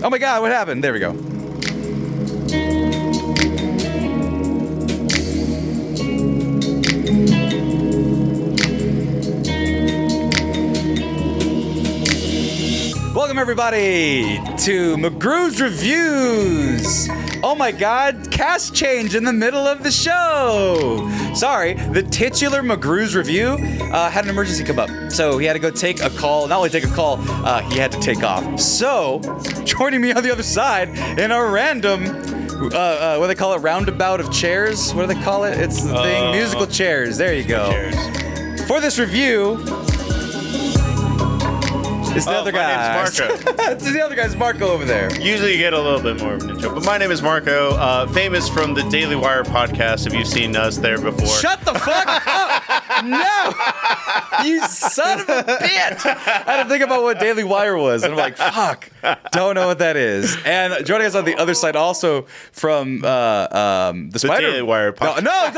Oh my God, what happened? There we go. Welcome everybody to McGrew's Reviews. Oh my God, cast change in the middle of the show. Sorry, the titular McGrew's Review had an emergency come up. So he had to go take a call. Not only take a call, he had to take off. So, joining me on the other side in a random, what do they call it? Roundabout of chairs? What do they call it? It's the thing, musical chairs. There you go. Chairs. For this review, it's the other guy. My name's Marco. It's the other guy's Marco over there. Usually you get a little bit more of an intro, but my name is Marco, famous from the Daily Wire podcast. Have you seen us there before? Shut the fuck up! No! You son of a bitch! I had to think about what Daily Wire was, and I'm like, fuck, don't know what that is. And joining us on the other side also from the Daily Wire podcast. No,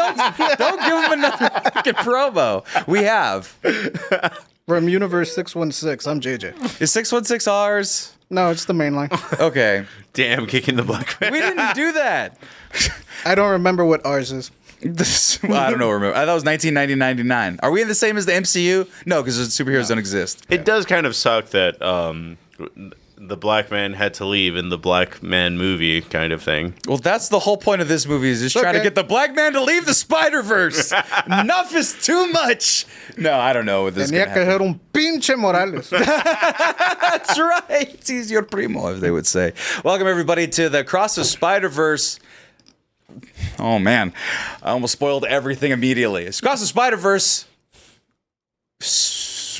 don't give him another fucking promo. We have... From Universe 616, I'm JJ. Is 616 ours? No, it's the main line. Okay. Damn, kicking the black man. We didn't do that. I don't remember what ours is. Well, I don't know. Remember, I thought it was 1999. Are we in the same as the MCU? No, because the superheroes don't exist. It does kind of suck that the black man had to leave in the black man movie kind of thing. Well, that's the whole point of this movie, is just trying to get the black man to leave the Spider-Verse. Enough is too much. No, I don't know what this is going to happen. Tenía que ser un pinche Morales. That's right. He's your primo, as they would say. Welcome, everybody, to the Cross of Spider-Verse. Oh, man. I almost spoiled everything immediately. It's Cross of Spider-Verse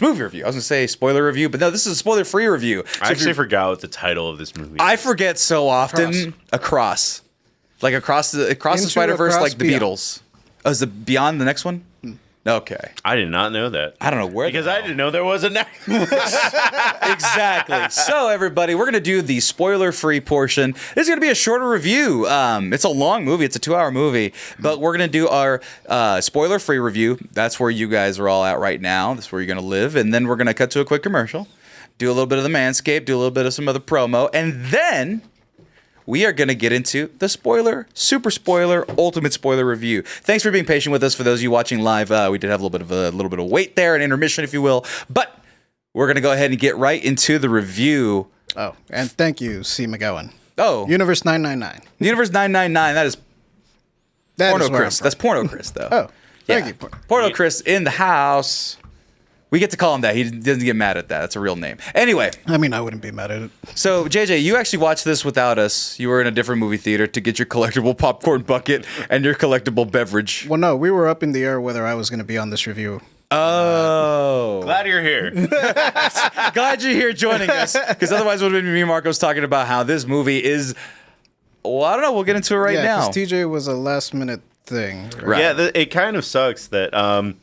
movie review. I was going to say spoiler review, but no, this is a spoiler-free review. So I actually forgot what the title of this movie is. I forget so often. Across. Like across the Spider-Verse, like the Beyond. Beatles. Oh, is the Beyond the next one? Okay. I did not know that. I don't know where. Because I didn't know there was a next. Exactly. So, everybody, we're going to do the spoiler-free portion. This is going to be a shorter review. It's a long movie. It's a 2-hour movie. But we're going to do our spoiler-free review. That's where you guys are all at right now. That's where you're going to live. And then we're going to cut to a quick commercial, do a little bit of the Manscaped, do a little bit of some other promo, and then we are going to get into the spoiler, super spoiler, ultimate spoiler review. Thanks for being patient with us. For those of you watching live, we did have a little bit of wait there, an intermission, if you will. But we're going to go ahead and get right into the review. Oh, and thank you, C. McGowan. Oh, Universe 999. Universe 999. That is Porno where Chris. I'm That's Porno Chris, though. Oh, thank Yeah. you. Porno Chris in the house. We get to call him that. He doesn't get mad at that. That's a real name. Anyway. I mean, I wouldn't be mad at it. So, JJ, you actually watched this without us. You were in a different movie theater to get your collectible popcorn bucket and your collectible beverage. Well, no, we were up in the air whether I was going to be on this review. Oh. Glad you're here. Glad you're here joining us. Because otherwise it would have been me and Marcos talking about how this movie is... Well, I don't know. We'll get into it right now. Yeah, because TJ was a last-minute thing. Right. Yeah, it kind of sucks that...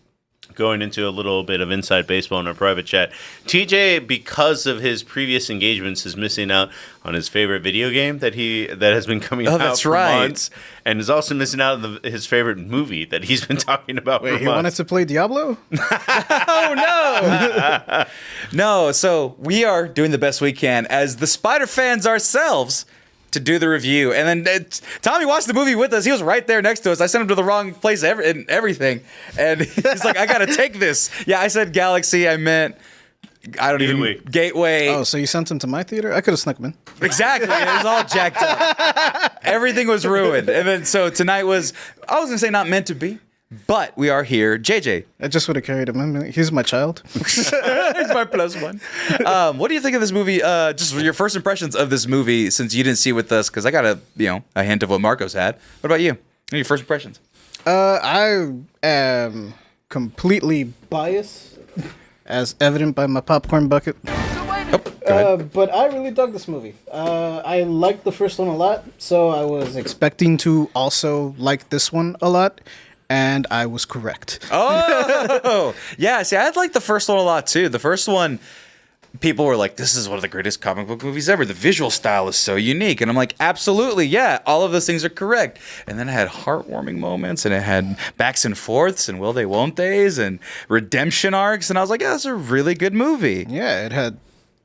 going into a little bit of inside baseball in our private chat, TJ, because of his previous engagements, is missing out on his favorite video game that has been coming out for months, and is also missing out on his favorite movie that he's been talking about for months. He wanted to play Diablo? Oh, no. No, so we are doing the best we can as the Spider fans ourselves to do the review. And then Tommy watched the movie with us. He was right there next to us. I sent him to the wrong place and everything. And he's like, I got to take this. Yeah, I said Galaxy. I meant, I don't even, Gateway. Oh, so you sent him to my theater? I could have snuck him in. Exactly. It was all jacked up. Everything was ruined. And then, so tonight was, I was going to say not meant to be. But we are here. JJ. I just would have carried him. He's my child. He's my plus one. What do you think of this movie? Just your first impressions of this movie since you didn't see it with us, because I got a hint of what Marcos had. What about you? What are your first impressions? I am completely biased, as evident by my popcorn bucket. Oh, go ahead. But I really dug this movie. I liked the first one a lot, so I was expecting to also like this one a lot. And I was correct. Oh, yeah. See, I like the first one a lot, too. The first one, people were like, this is one of the greatest comic book movies ever. The visual style is so unique. And I'm like, absolutely, yeah. All of those things are correct. And then it had heartwarming moments, and it had backs and forths, and will they, won't they's, and redemption arcs. And I was like, yeah, that's a really good movie. Yeah, it had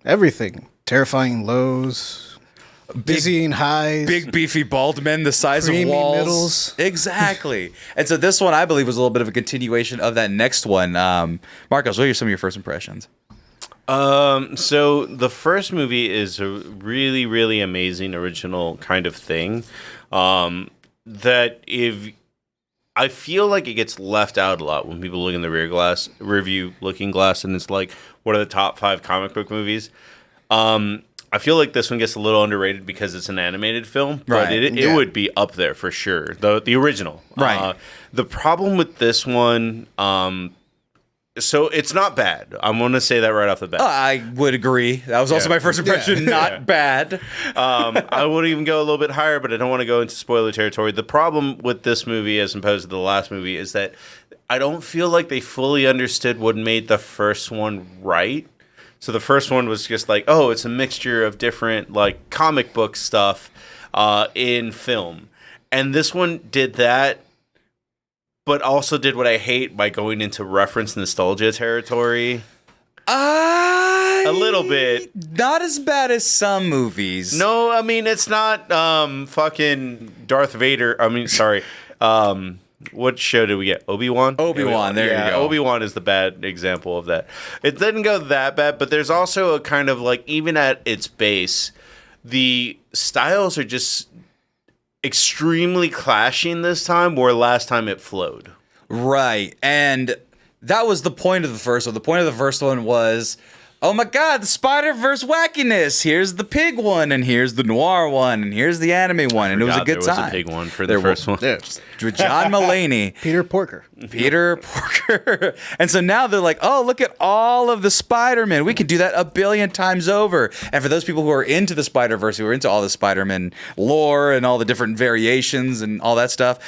everything. Terrifying lows, dizzying highs, big beefy bald men the size of creamy walls. middles. Exactly. And so this one, I believe, was a little bit of a continuation of that next one. Marcos, what are some of your first impressions? So the first movie is a really, really amazing original kind of thing. That if I feel like it gets left out a lot when people look in the review looking glass, and it's like, what are the top 5 comic book movies? I feel like this one gets a little underrated because it's an animated film, but Right. it would be up there for sure. The original, Right. The problem with this one, so it's not bad. I'm going to say that right off the bat. I would agree. That was also Yeah. my first impression. Not bad. I would even go a little bit higher, but I don't want to go into spoiler territory. The problem with this movie, as opposed to the last movie, is that I don't feel like they fully understood what made the first one right. So the first one was just like, oh, it's a mixture of different like comic book stuff in film, and this one did that, but also did what I hate by going into reference nostalgia territory. A little bit. Not as bad as some movies. No, I mean, it's not fucking Darth Vader. I mean, sorry. What show did we get? Obi-Wan? Obi-Wan, there you go. Obi-Wan is the bad example of that. It didn't go that bad, but there's also a kind of like, even at its base, the styles are just extremely clashing this time, where last time it flowed. Right. And that was the point of the first one. The point of the first one was, oh my God, the Spider-Verse wackiness. Here's the pig one, and here's the noir one, and here's the anime one. And it was a good time. There was a pig one for the first one. Yeah. With John Mulaney. Peter Porker. Peter Porker. And so now they're like, oh, look at all of the Spider-Man. We can do that a billion times over. And for those people who are into the Spider-Verse, who are into all the Spider-Man lore and all the different variations and all that stuff,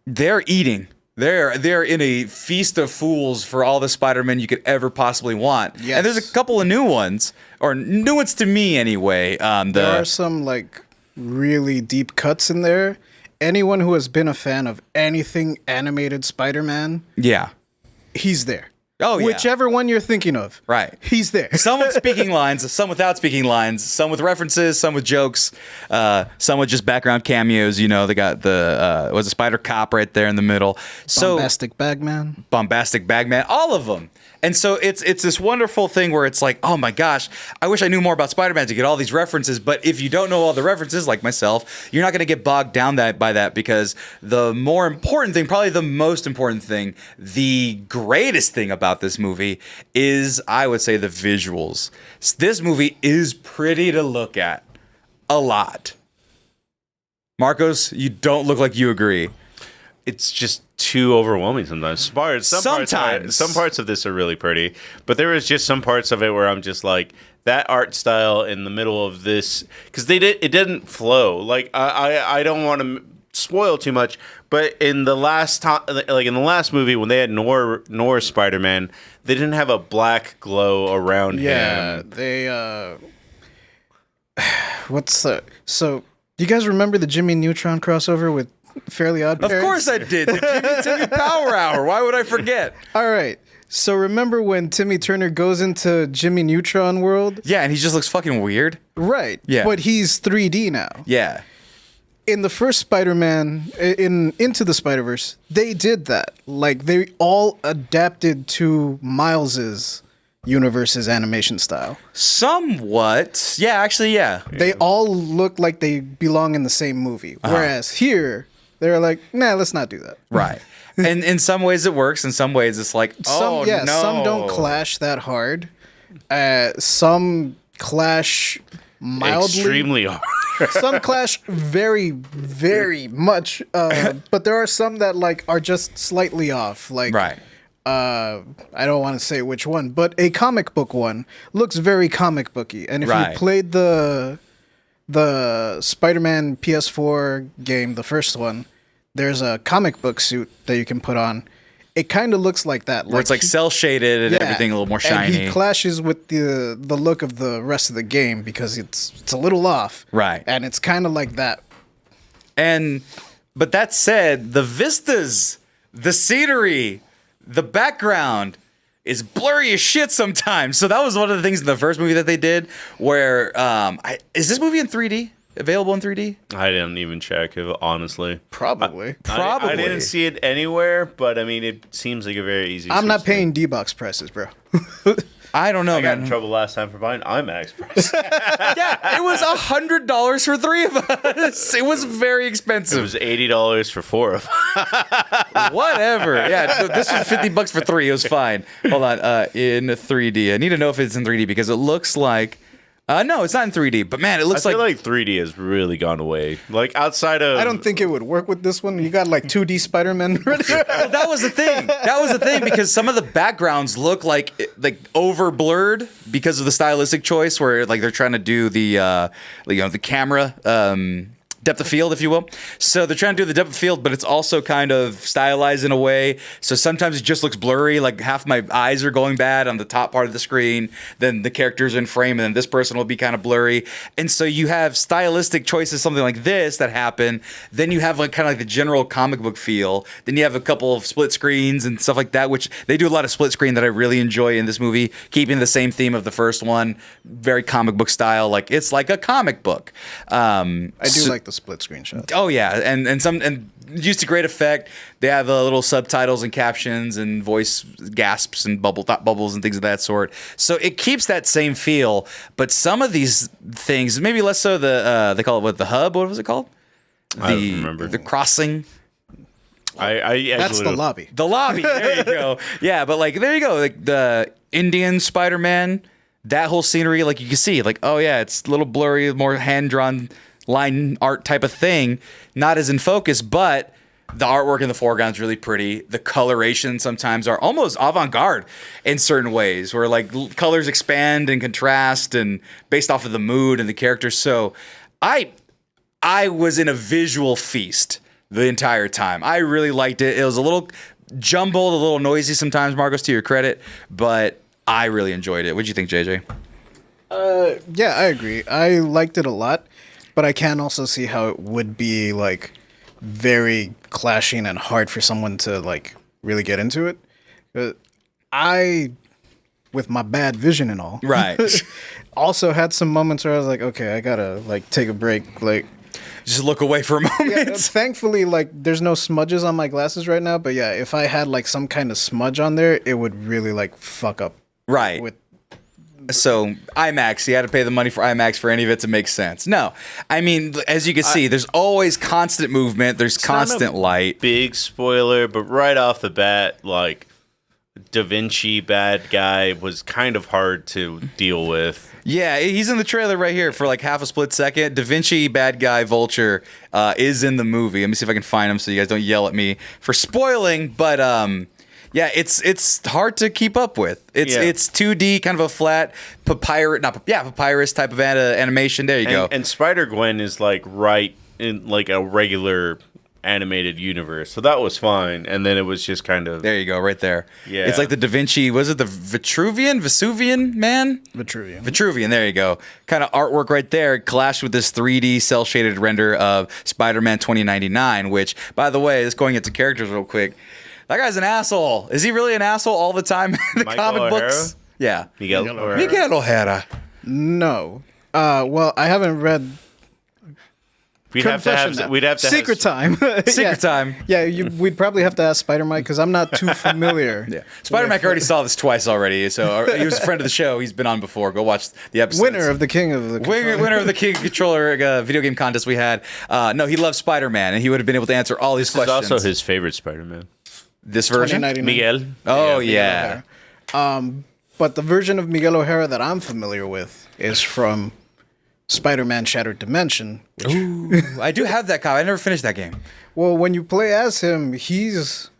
they're eating. They're in a feast of fools for all the Spider-Man you could ever possibly want. Yes. And there's a couple of new ones, or new ones to me anyway. There are some like really deep cuts in there. Anyone who has been a fan of anything animated Spider-Man, yeah. he's there. Oh, yeah. Whichever one you're thinking of. Right. He's there. Some with speaking lines, some without speaking lines, some with references, some with jokes, some with just background cameos. You know, they got the was a Spider Cop right there in the middle. Bombastic Bagman. Bombastic Bagman, all of them. And so it's this wonderful thing where it's like, oh my gosh, I wish I knew more about Spider-Man to get all these references. But if you don't know all the references, like myself, you're not going to get bogged down by that, because the more important thing, probably the most important thing, the greatest thing about this movie is, I would say, the visuals. This movie is pretty to look at a lot. Marcos, you don't look like you agree. It's just too overwhelming sometimes. Some parts of this are really pretty, but there was just some parts of it where I'm just like, that art style in the middle of this, because it didn't flow. Like I don't want to spoil too much, but in the last movie when they had Noir Spider-Man, they didn't have a black glow around him. They what's the so you guys remember the Jimmy Neutron crossover with Fairly Odd Parents? Of course I did. The Timmy Power Hour. Why would I forget? All right. So remember when Timmy Turner goes into Jimmy Neutron world? Yeah, and he just looks fucking weird. Right. Yeah. But he's 3D now. Yeah. In the first Spider-Man, in Into the Spider-Verse, they did that. Like, they all adapted to Miles's universe's animation style. Somewhat. Yeah, actually, yeah. They all look like they belong in the same movie. Whereas here, they're like, nah, let's not do that. Right. And in some ways it works. In some ways it's like, oh, no. Some don't clash that hard. Some clash mildly. Extremely hard. Some clash very, very much. But there are some that like are just slightly off. Like, right. I don't want to say which one, but a comic book one looks very comic booky. And if Right. you played the Spider-Man PS4 game, the first one, there's a comic book suit that you can put on. It kind of looks like that. Where it's like cell shaded and everything a little more shiny. And he clashes with the look of the rest of the game because it's a little off. Right. And it's kind of like that. But that said, the vistas, the scenery, the background is blurry as shit sometimes. So that was one of the things in the first movie that they did where is this movie in 3D? available in 3D? I didn't even check, honestly. Probably. Probably. I didn't see it anywhere, but I mean, it seems like a very easy. I'm not switch to paying make. D-Box prices, bro. I don't know, I got in man. trouble last time for buying IMAX price. Yeah, it was $100 for 3 of us. It was very It expensive. was $80 for 4 of us. Whatever. Yeah, this was $50 for 3. It was fine. Hold on. In 3D. I need to know if it's in 3D because it looks like. No, it's not in 3D. But man, it I looks feel like 3D has really gone away. Like outside of, I don't think it would work with this one. You got like 2D Spider-Man right there. Well, that was the thing. That was the thing because some of the backgrounds look like over blurred because of the stylistic choice, where like they're trying to do the the camera depth of field, if you will. So they're trying to do the depth of field, but it's also kind of stylized in a way. So sometimes it just looks blurry. Like half my eyes are going bad on the top part of the screen. Then the character's in frame, and then this person will be kind of blurry. And so you have stylistic choices, something like this, that happen. Then you have like kind of like the general comic book feel. Then you have a couple of split screens and stuff like that, which they do a lot of split screen that I really enjoy in this movie, keeping the same theme of the first one, very comic book style. Like it's like a comic book. I do like the split screen shots. Oh yeah, and used to great effect. They have little subtitles and captions and voice gasps and bubbles and things of that sort. So it keeps that same feel. But some of these things, maybe less so. They call it the hub. What was it called? I don't remember. The crossing. That's the lobby. The lobby. There you go. Yeah, but like there you go. Like the Indian Spider-Man, that whole scenery, like you can see, like oh yeah, it's a little blurry, more hand drawn line art type of thing, not as in focus, but the artwork in the foreground is really pretty. The coloration sometimes are almost avant-garde in certain ways, where like colors expand and contrast and based off of the mood and the character. So I was in a visual feast the entire time. I really liked it. It was a little jumbled, a little noisy sometimes, Marcos, to your credit, but I really enjoyed it. What'd you think, JJ? Yeah, I agree. I liked it a lot, but I can also see how it would be like very clashing and hard for someone to like really get into it. I, with my bad vision and all, Right. also had some moments where I was like, okay, I gotta like take a break. Like, Just look away for a moment. yeah, thankfully, like there's no smudges on my glasses right now. But yeah, if I had like some kind of smudge on there, it would really like fuck up. Right. With So IMAX, you had to pay the money for IMAX for any of it to make sense. No, I mean, as you can see, there's always constant movement. There's constant light. Big spoiler, but right off the bat, like Da Vinci bad guy was kind of hard to deal with. Yeah, he's in the trailer right here for like half a split second. Da Vinci bad guy Vulture is in the movie. Let me see if I can find him so you guys don't yell at me for spoiling. But yeah, it's hard to keep up with. It's 2D, kind of a flat papyrus type of animation. There you go. And Spider-Gwen is like right in like a regular animated universe, so that was fine. And then it was just kind of There you go, right there. Yeah. It's like the Da Vinci, was it the Vesuvian man? Vitruvian, there you go. Kind of artwork right there, clashed with this 3D cel-shaded render of Spider-Man 2099, which, by the way, just going into characters real quick, that guy's an asshole. Is he really an asshole all the time in the Michael comic O'Hara? books? Yeah. Miguel O'Hara. Miguel O'Hara. no. Well, I haven't read. We'd have to have Secret time. Secret time. Yeah, we'd probably have to ask Spider Mike because I'm not too familiar. Yeah. Spider-Man already saw this twice already, so he was a friend of the show. He's been on before. Go watch the episode. Winner of the King of the Winner of the King Controller video game contest we had. No, he loves Spider-Man, and he would have been able to answer all these This is questions. also his favorite Spider-Man. This version? 2099. Miguel. Oh, Miguel yeah. O'Hara. But the version of Miguel O'Hara that I'm familiar with is from Spider-Man Shattered Dimension. Ooh, I do have that copy. I never finished that game. Well, when you play as him, he's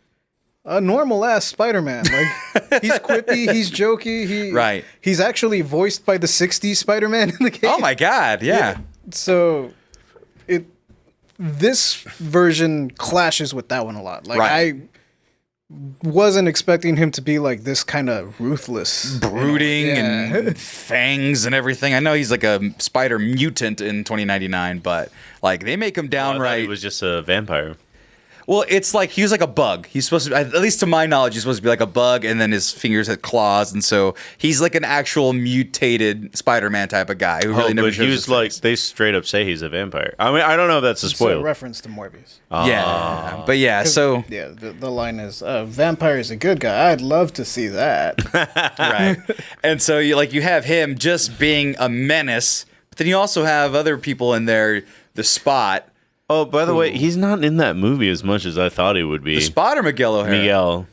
a normal ass Spider-Man. Like he's quippy, he's jokey. Right. He's actually voiced by the '60s Spider-Man in the game. Oh my God! Yeah. So this version clashes with that one a lot. Like Right. I wasn't expecting him to be like this kind of ruthless, Brooding Yeah. and fangs and everything. I know he's like a spider mutant in 2099, but like they make him I thought downright. he was just a vampire. Well, it's like he was like a bug. He's supposed to, at least to my knowledge, he's supposed to be like a bug, and then his fingers had claws, and so he's like an actual mutated Spider-Man type of guy who really never but shows he his was like, face. they straight up say he's a vampire. I mean, I don't know if that's a It's a spoiler. reference to Morbius. Yeah, but yeah, so Yeah, the line is, vampire is a good guy. I'd love to see that. right, and so you have him just being a menace, but then you also have other people in there, the Spot. Oh, by the way, he's not in that movie as much as I thought he would be. The Spot or Miguel O'Hara? Miguel.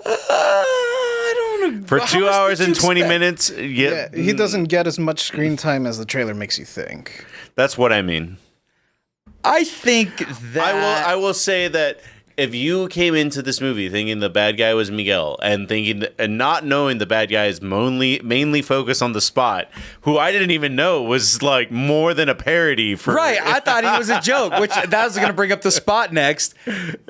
I don't know. For How 2 much hours did you and 20 expect? minutes, Yeah, he doesn't get as much screen time as the trailer makes you think. that's what I mean. I think that I will say that if you came into this movie thinking the bad guy was Miguel and not knowing the bad guy is mainly focused on the Spot, who I didn't even know was like more than a parody for Right, I thought he was a joke, which that was going to bring up the Spot next.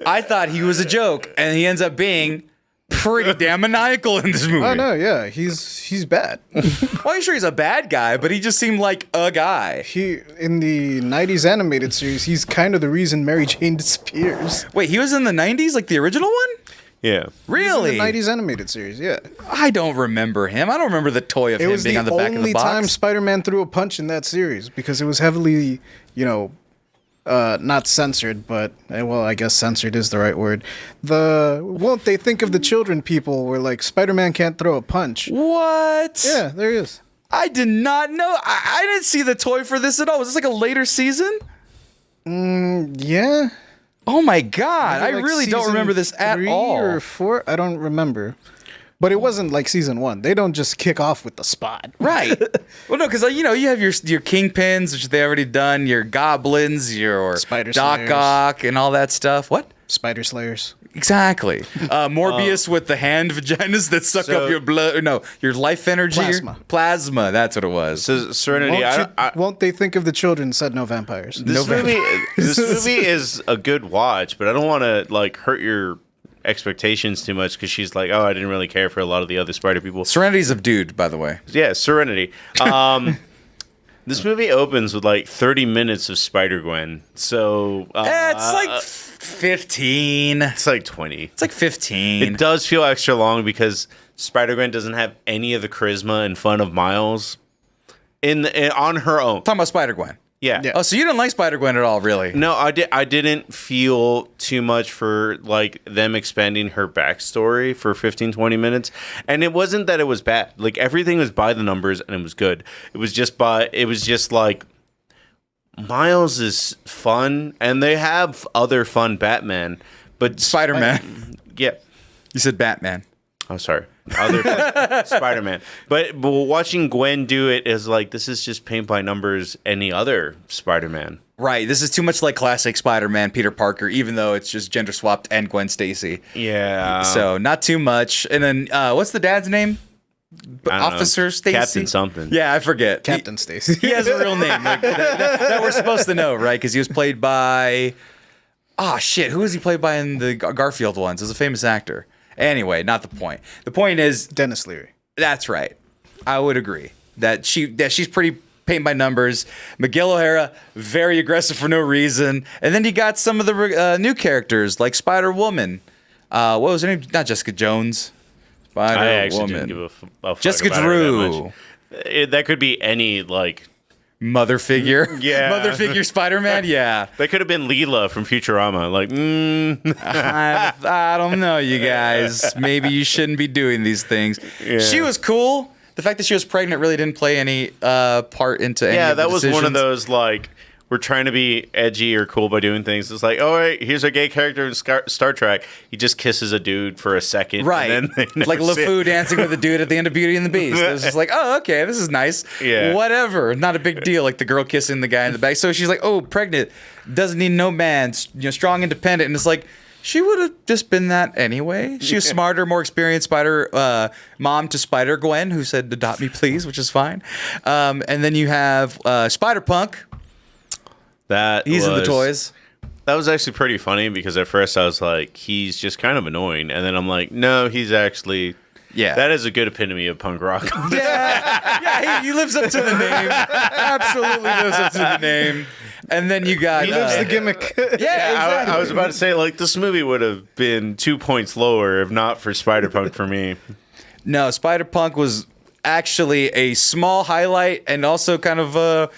I thought he was a joke, and he ends up being pretty damn maniacal in this movie. Oh no, yeah, he's bad. Well, I'm sure he's a bad guy, but he just seemed like a guy. He in the '90s animated series, he's kind of the reason Mary Jane disappears. Wait, he was in the 90s, like the original one? Yeah. Really? In the '90s animated series, yeah. I don't remember him. I don't remember the toy of It him was being the on the back of the only box. time Spider-Man threw a punch in that series because it was heavily, not censored, but well, I guess censored is the right word. The won't they think of the children people were like Spider-Man can't throw a punch. What? Yeah, there he is. I did not know. I didn't see the toy for this at all. Was this like a later season? Yeah. Oh my god! I Like really don't season remember this at 3 all. or 4, I don't remember. But it wasn't like season 1. They don't just kick off with the Spot. Right. Well, no, because you have your Kingpins, which they already done, your Goblins, your Spider Doc Slayers. Ock, and all that stuff. What? Spider Slayers. Exactly. Morbius with the hand vaginas that suck So- up your blood. No, your life energy. Plasma. Plasma. That's what it was. So Serenity, Won't they think of the children said no vampires? this movie is a good watch, but I don't want to like hurt your expectations too much because she's like, oh, I didn't really care for a lot of the other Spider people. Serenity's of Dude, by the way. Yeah, Serenity. This movie opens with like 30 minutes of Spider-Gwen. So It's like 15. it's like 20. It's like 15. It does feel extra long because Spider-Gwen doesn't have any of the charisma and fun of Miles on her own. Talking about Spider-Gwen. Yeah. Yeah. Oh, so you didn't like Spider-Gwen at all, really? No, I didn't feel too much for like them expanding her backstory for 15, 20 minutes. And it wasn't that it was bad. Like everything was by the numbers and it was good. It was just like Miles is fun and they have other fun Batman, but Spider-Man. Yeah. You said Batman. Oh, sorry. Other Spider-Man. But watching Gwen do it is like, this is just paint by numbers any other Spider-Man. Right. This is too much like classic Spider-Man, Peter Parker, even though it's just gender swapped and Gwen Stacy. Yeah. So not too much. And then what's the dad's name? I don't Officer know. Stacy? Captain something. Yeah, I forget. Captain Stacy. He has a real name like, that we're supposed to know, right? Because he was played by... Oh, shit. Who was he played by in the Garfield ones? As a famous actor. Anyway, not the point. The point is... Dennis Leary. That's right. I would agree that she's pretty paint by numbers. Miguel O'Hara, very aggressive for no reason. And then you got some of the new characters like Spider-Woman. What was her name? Not Jessica Jones. Spider-Woman. I actually didn't give a fuck Jessica about her that Drew. much. That could be any, like... Mother figure. Yeah. Mother figure Spider-Man. Yeah. That could have been Leela from Futurama. Like, I don't know, you guys. Maybe you shouldn't be doing these things. Yeah. She was cool. The fact that she was pregnant really didn't play any part into any yeah, of the that was one of decisions. those, like, we're trying to be edgy or cool by doing things. It's like, all right, here's a gay character in Star Trek. He just kisses a dude for a second. Right. And then they Like never see it. LeFou dancing with a dude at the end of Beauty and the Beast. It was just like, oh, okay, this is nice. Yeah. Whatever. Not a big deal. Like the girl kissing the guy in the back. So she's like, oh, pregnant. Doesn't need no man. Strong, independent. And it's like, she would have just been that anyway. She was smarter, more experienced Spider mom to Spider-Gwen, who said, adopt me, please, which is fine. And then you have Spider-Punk. He's in the toys. That was actually pretty funny because at first I was like, he's just kind of annoying. And then I'm like, no, he's actually Yeah. That is a good epitome of punk rock. Yeah, he lives up to the name. Absolutely lives up to the name. And then you got... He lives the gimmick. Yeah, exactly. I was about to say, like, this movie would have been 2 points lower if not for Spider-Punk for me. No, Spider-Punk was actually a small highlight and also kind of I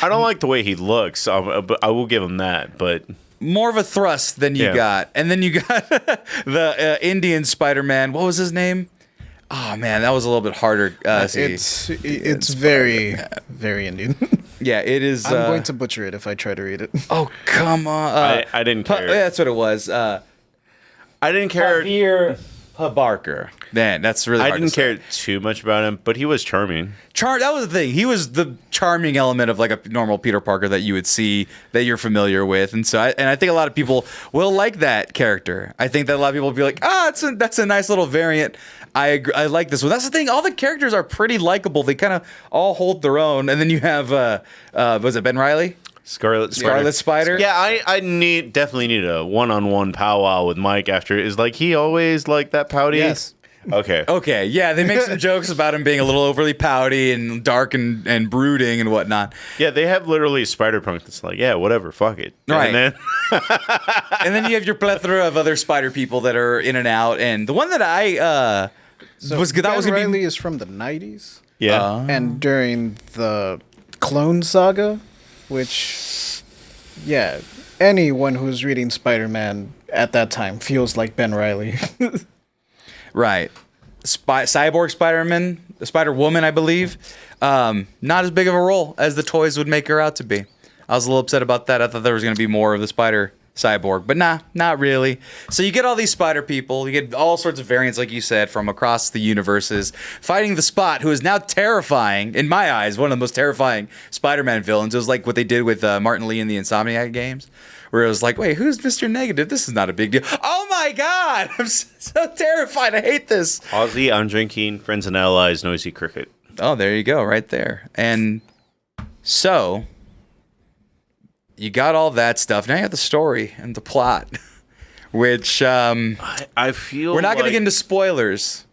don't like the way he looks, but I will give him that, but... more of a thrust than you got. And then you got the Indian Spider-Man. What was his name? Oh, man, that was a little bit harder. It's very, very Indian. Yeah, it is. I'm going to butcher it if I try to read it. Oh, come on. I didn't care. That's what it was. I didn't care. Javier Pabarker. Man, that's really hard I didn't to say. care too much about him, but he was charming. That was the thing. He was the charming element of like a normal Peter Parker that you would see that you're familiar with, and so I think a lot of people will like that character. I think that a lot of people will be like, that's a nice little variant. I agree, I like this one. That's the thing. All the characters are pretty likable. They kind of all hold their own. And then you have was it Ben Reilly? Scarlet Spider. Yeah, I definitely need a one-on-one powwow with Mike after. Is like he always like that pouty? Yes. Okay. Yeah, they make some jokes about him being a little overly pouty and dark and brooding and whatnot. Yeah, they have literally Spider-Punk that's like, yeah, whatever, fuck it. Right. And And then you have your plethora of other spider people that are in and out. And the one that I was Ben going to Reilly be... is from the 90s. yeah. And during the Clone Saga, which, yeah, anyone who's reading Spider-Man at that time feels like Ben Reilly. Right. Cyborg Spider-Man, Spider-Woman, I believe. Not as big of a role as the toys would make her out to be. I was a little upset about that. I thought there was going to be more of the Spider Cyborg, but nah, not really. So you get all these spider people. You get all sorts of variants, like you said, from across the universes, fighting the Spot, who is now terrifying, in my eyes, one of the most terrifying Spider-Man villains. It was like what they did with Martin Lee in the Insomniac games, where it was like, wait, who's Mr. Negative? This is not a big deal. Oh my God, I'm so terrified. I hate this. Ozzy, I'm drinking, friends and allies, noisy cricket. Oh, there you go, right there. And so you got all that stuff. Now you got the story and the plot, which I feel we're not going to like- get into spoilers.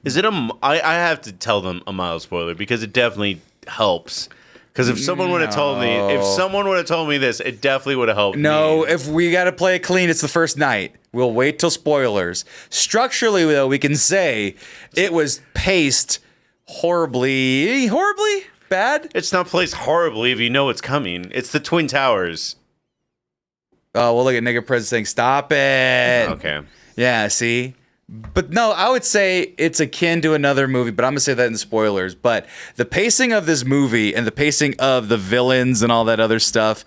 Is it I have to tell them a mild spoiler because it definitely helps. Because if someone would have told me this, it definitely would have helped. No, me. if we got to play it clean, it's the first night. We'll wait till spoilers. Structurally, though, we can say it was paced horribly bad. It's not placed horribly if you know it's coming. It's the Twin Towers. Oh, well, look at Nigga Prez saying, stop it. Okay. Yeah, see? But no, I would say it's akin to another movie, but I'm going to say that in spoilers. But the pacing of this movie and the pacing of the villains and all that other stuff,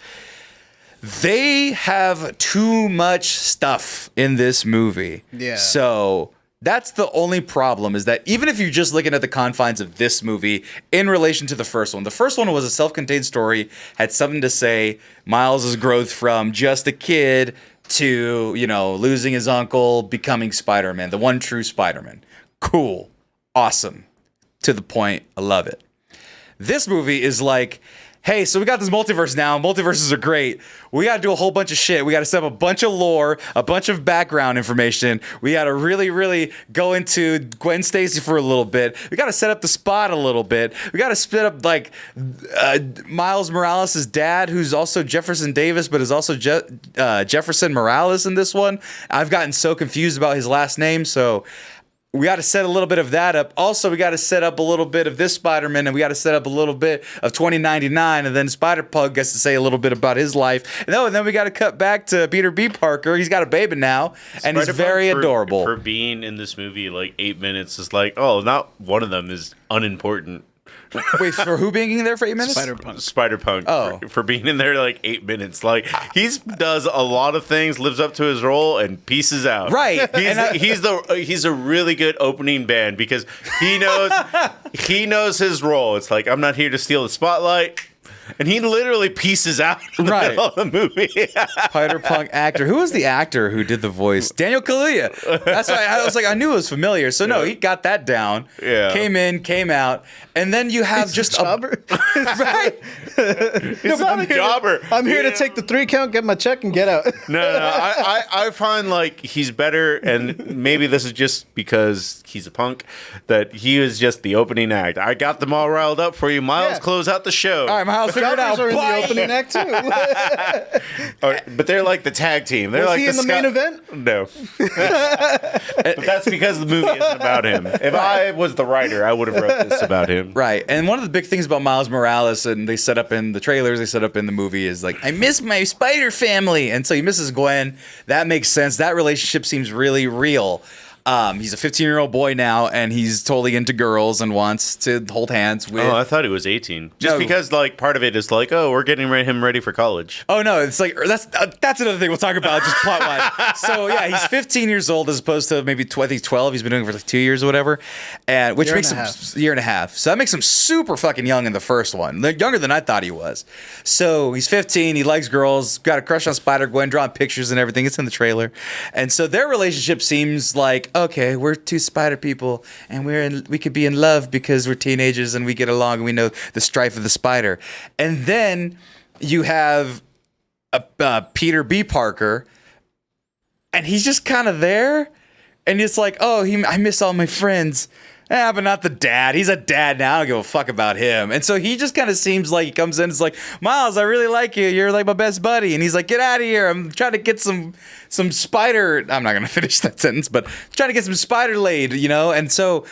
they have too much stuff in this movie. Yeah. So that's the only problem, is that even if you're just looking at the confines of this movie in relation to the first one was a self-contained story, had something to say, Miles' growth from just a kid to, losing his uncle, becoming Spider-Man, the one true Spider-Man. Cool. Awesome. To the point. I love it. This movie is like, hey, so we got this multiverse now. Multiverses are great. We got to do a whole bunch of shit. We got to set up a bunch of lore, a bunch of background information. We got to really, really go into Gwen Stacy for a little bit. We got to set up the Spot a little bit. We got to split up like Miles Morales' dad, who's also Jefferson Davis, but is also Jefferson Morales in this one. I've gotten so confused about his last name, so we got to set a little bit of that up. Also, we got to set up a little bit of this Spider-Man, and we got to set up a little bit of 2099, and then Spider-Pug gets to say a little bit about his life. And then we got to cut back to Peter B. Parker. He's got a baby now, and he's very adorable. For being in this movie like 8 minutes is like, oh, not one of them is unimportant. Wait, for who being in there for 8 minutes? Spider-Punk. Oh. For being in there like 8 minutes. Like, he does a lot of things, lives up to his role, and pieces out. Right. He's a really good opening band because he knows his role. It's like, I'm not here to steal the spotlight. And he literally pieces out in the Right. middle of the movie. Spider-Punk actor. Who was the actor who did the voice? Daniel Kaluuya. That's why I was like, I knew it was familiar. So no, he got that down. Yeah. Came in, came out, and then you have just Jobber. right. He's not a jobber. I'm here to take the 3 count, get my check, and get out. No. I find like he's better, and maybe this is just because he's a punk, that he was just the opening act. I got them all riled up for you. Miles, Yeah. close out the show. All right, Miles, figure it out. Jobbers are in Bye. the opening act too. But they're like the tag team. They're Was like he in the main event? No. But that's because the movie isn't about him. If I was the writer, I would have wrote this about him. Right. And one of the big things about Miles Morales, and they set up in the trailers, they set up in the movie, is like, I miss my spider family. And so he misses Gwen. That makes sense. That relationship seems really real. He's a 15-year-old boy now, and he's totally into girls and wants to hold hands with. Oh, I thought he was 18. Just No. because, like, part of it is like, oh, we're getting him ready for college. Oh no, it's like that's another thing we'll talk about just plot wise. So yeah, he's 15 years old as opposed to maybe I think 12. He's been doing it for like 2 years or whatever, and which Year makes and a him half. year and a half. So that makes him super fucking young in the first one, younger than I thought he was. So he's 15. He likes girls, got a crush on Spider-Gwen, drawing pictures and everything. It's in the trailer, and so their relationship seems like okay, we're two spider people, and we could be in love because we're teenagers and we get along and we know the strife of the spider, and then you have Peter B. Parker, and he's just kind of there, and it's like, oh, I miss all my friends. But not the dad. He's a dad now. I don't give a fuck about him. And so he just kind of seems like he comes in and is like, Miles, I really like you. You're like my best buddy. And he's like, get out of here. I'm trying to get some spider. I'm not going to finish that sentence, but trying to get some spider laid, you know? And so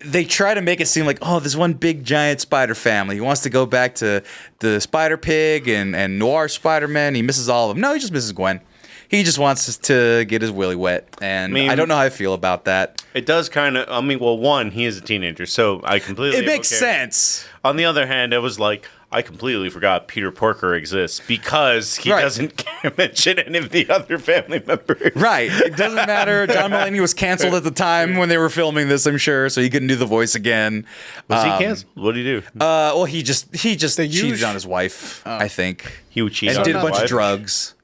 they try to make it seem like, oh, there's one big giant spider family. He wants to go back to the Spider Pig and Noir Spider-Man. He misses all of them. No, he just misses Gwen. He just wants to get his willy wet. And I don't know how I feel about that. It does kind of, well, one, he is a teenager, so I completely It makes okay. sense. On the other hand, it was like, I completely forgot Peter Parker exists because he Right. doesn't mention any of the other family members. Right. It doesn't matter. John Mulaney was canceled at the time when they were filming this, I'm sure, so he couldn't do the voice again. Was he canceled? What did he do? Well, he just cheated huge- on his wife, I think. He would cheat And on did a his bunch of wife? drugs.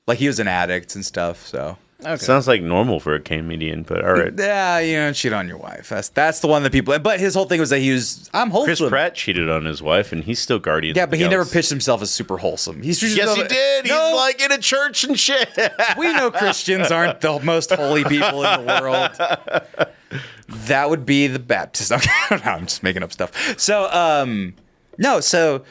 Like he was an addict and stuff, so. Okay. Sounds like normal for a comedian, but all right. Yeah, cheat on your wife. That's the one that people. But his whole thing was that I'm wholesome. Chris Pratt cheated on his wife, and he's still Guardian. Yeah, of but the he never Galaxy. pitched himself as super wholesome. He's just Yes, he did. No, He's like in a church and shit. we know Christians aren't the most holy people in the world. That would be the Baptist. Okay, no, I'm just making up stuff. So, no, so.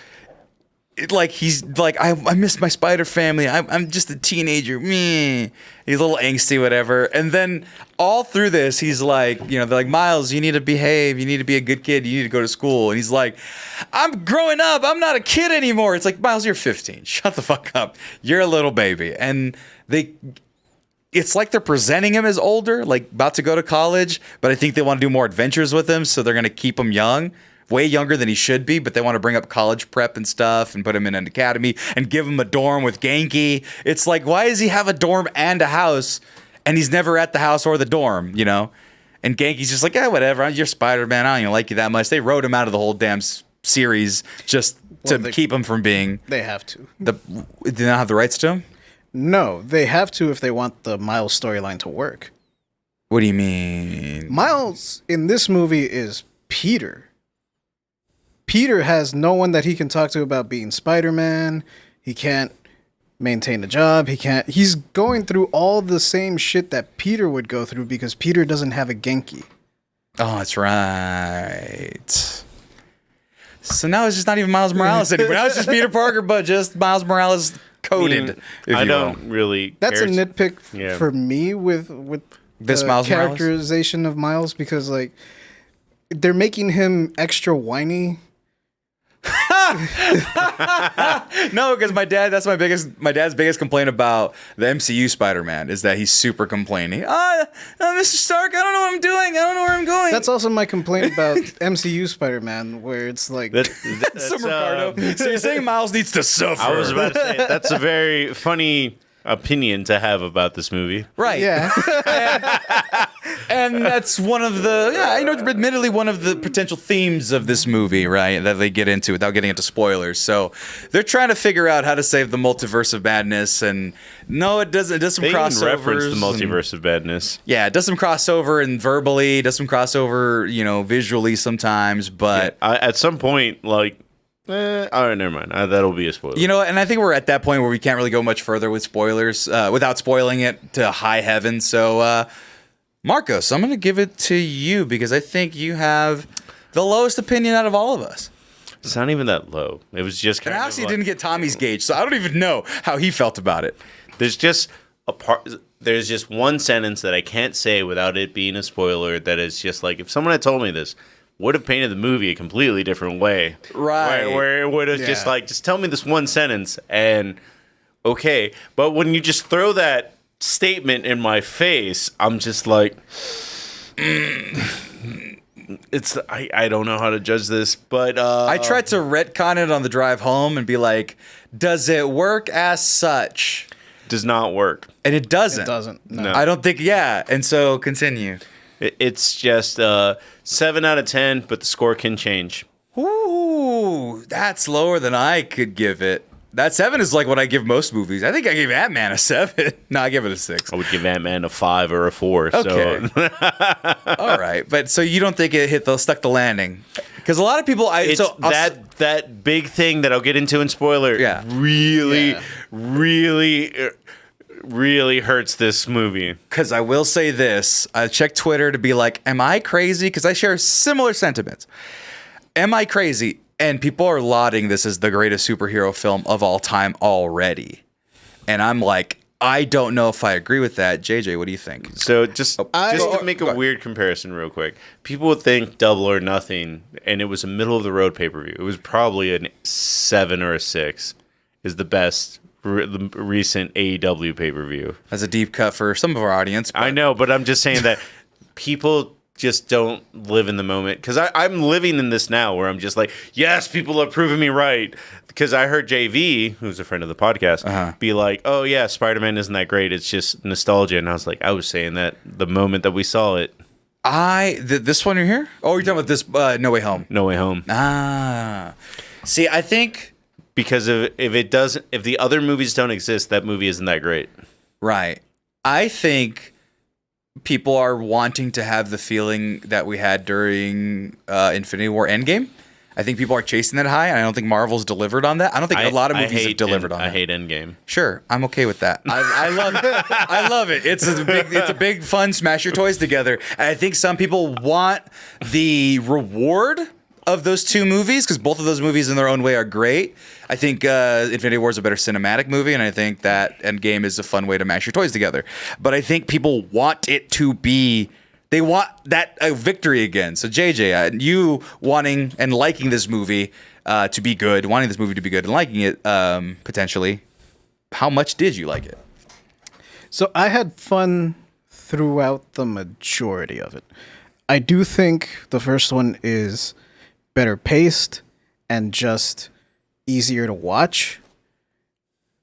He's like, I miss my spider family. I'm just a teenager. Meh. He's a little angsty, whatever. And then all through this, he's like, they're like, Miles, you need to behave. You need to be a good kid. You need to go to school. And he's like, I'm growing up. I'm not a kid anymore. It's like, Miles, you're 15. Shut the fuck up. You're a little baby. And it's like they're presenting him as older, like about to go to college, but I think they want to do more adventures with him, so they're going to keep him young. Way younger than he should be, but they want to bring up college prep and stuff and put him in an academy and give him a dorm with Genki. It's like, why does he have a dorm and a house and he's never at the house or the dorm, And Genki's just like, yeah, whatever. You're Spider-Man. I don't even like you that much. They wrote him out of the whole damn series just to keep him from being. They have to. Did they not have the rights to him? No, they have to if they want the Miles storyline to work. What do you mean? Miles in this movie is Peter. Peter has no one that he can talk to about being Spider-Man. He can't maintain a job. He's going through all the same shit that Peter would go through because Peter doesn't have a Genki. Oh, that's right. So now it's just not even Miles Morales anymore. Now it's just Peter Parker, but just Miles Morales coded. I don't really That's care. a nitpick Yeah. for me with This the Miles Morales? characterization of Miles because like they're making him extra whiny. No, because my dad's biggest complaint about the MCU Spider-Man is that he's super complaining. Mr. Stark, I don't know what I'm doing. I don't know where I'm going. That's also my complaint about MCU Spider-Man, where it's like That's, so Ricardo. So you're saying Miles needs to suffer? I was about to say that's a very funny opinion to have about this movie. right. yeah. And that's one of the, admittedly one of the potential themes of this movie, right? That they get into without getting into spoilers. So they're trying to figure out how to save the multiverse of madness. And no, it doesn't. It does some They even crossovers. reference the multiverse of badness. Yeah, it does some crossover and verbally, does some crossover, visually sometimes. But At some point, all right, never mind. That'll be a spoiler. and I think we're at that point where we can't really go much further with spoilers without spoiling it to high heaven. So, Marcos, I'm going to give it to you because I think you have the lowest opinion out of all of us. It's not even that low. It was just kind And of obviously didn't get Tommy's gauge, so I don't even know how he felt about it. There's just there's just one sentence that I can't say without it being a spoiler that is just like, if someone had told me this, would have painted the movie a completely different way. Right. Where it would have just tell me this one sentence and okay. But when you just throw that statement in my face, I'm just like, I don't know how to judge this, but I tried to retcon it on the drive home and be like, does it work as such? does not work. And it doesn't. It doesn't. No. I don't think, and so continue. It's just 7 out of 10, but the score can change. Ooh, that's lower than I could give it. That 7 is like what I give most movies. I think I gave Ant-Man a 7. No, I give it a 6. I would give Ant-Man a 5 or a 4. Okay. So. All right. But so you don't think it stuck the landing? Because a lot of people... that big thing that I'll get into in spoiler really hurts this movie. Because I will say this. I checked Twitter to be like, am I crazy? Because I share similar sentiments. Am I crazy? And people are lauding this as the greatest superhero film of all time already. And I'm like, I don't know if I agree with that. JJ, what do you think? So just to make a weird comparison real quick. People would think Double or Nothing, and it was a middle of the road pay-per-view. It was probably a 7 or a 6 is the best recent AEW pay-per-view. That's a deep cut for some of our audience. I know, but I'm just saying that people just don't live in the moment. Because I'm living in this now where I'm just like, yes, people are proving me right. Because I heard JV, who's a friend of the podcast, be like, oh, yeah, Spider-Man isn't that great. It's just nostalgia. And I was like, I was saying that the moment that we saw it. This one here? Oh, you're talking about this No Way Home. No Way Home. See, I think... Because if the other movies don't exist, that movie isn't that great. Right. I think people are wanting to have the feeling that we had during Infinity War Endgame. I think people are chasing that high, and I don't think Marvel's delivered on that. I don't think a lot of movies have delivered on that. I hate Endgame. Sure, I'm okay with that. I love it. I love it. It's a big fun smash your toys together. And I think some people want the reward of those two movies, because both of those movies in their own way are great. I think Infinity War is a better cinematic movie, and I think that Endgame is a fun way to mash your toys together. But I think people want it to be, they want that victory again. So JJ, you wanting and liking this movie to be good, wanting this movie to be good and liking it potentially, how much did you like it? So I had fun throughout the majority of it. I do think the first one is better paced and just easier to watch.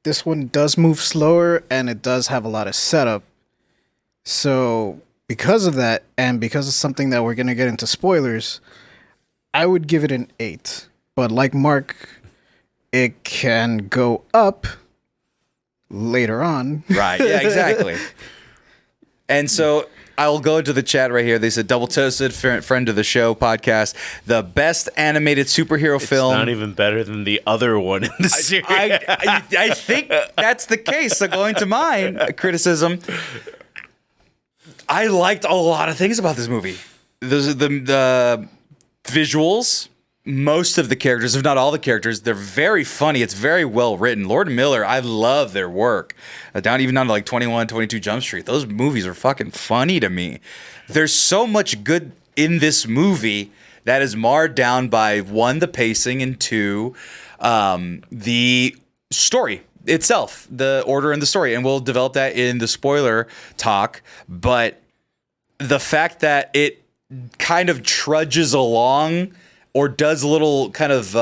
This one does move slower and it does have a lot of setup. So because of that, and because it's something that we're going to get into spoilers, I would give it an 8. But like Mark, it can go up later on. Right, yeah, exactly. And so I'll go to the chat right here. They said, Double Toasted, friend of the show podcast, the best animated superhero film. It's not even better than the other one in the series. I think that's the case. So going to mine, criticism, I liked a lot of things about this movie. The visuals, most of the characters, if not all the characters, they're very funny. It's very well written. Lord and Miller, I love their work. Down to like 21, 22 Jump Street. Those movies are fucking funny to me. There's so much good in this movie that is marred down by 1, the pacing, and 2, the story itself, the order in the story. And we'll develop that in the spoiler talk. But the fact that it kind of trudges along or does little kind of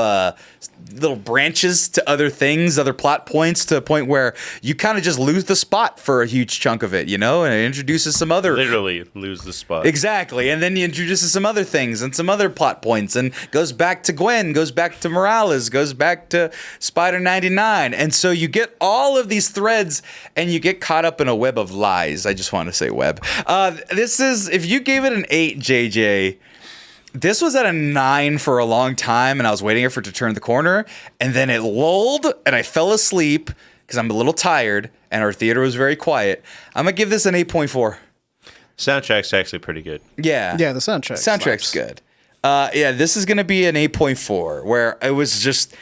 little branches to other things, other plot points, to a point where you kind of just lose the spot for a huge chunk of it, you know, and it introduces some other... Literally lose the spot. Exactly, and then he introduces some other things and some other plot points, and goes back to Gwen, goes back to Morales, goes back to Spider-99, and so you get all of these threads, and you get caught up in a web of lies. I just want to say web. This is, if you gave it an 8, JJ... This was at a 9 for a long time, and I was waiting for it to turn the corner, and then it lulled, and I fell asleep because I'm a little tired, and our theater was very quiet. I'm going to give this an 8.4. Soundtrack's actually pretty good. Yeah. Yeah, the soundtrack. Soundtrack's slaps. good. Yeah, this is going to be an 8.4, where it was just...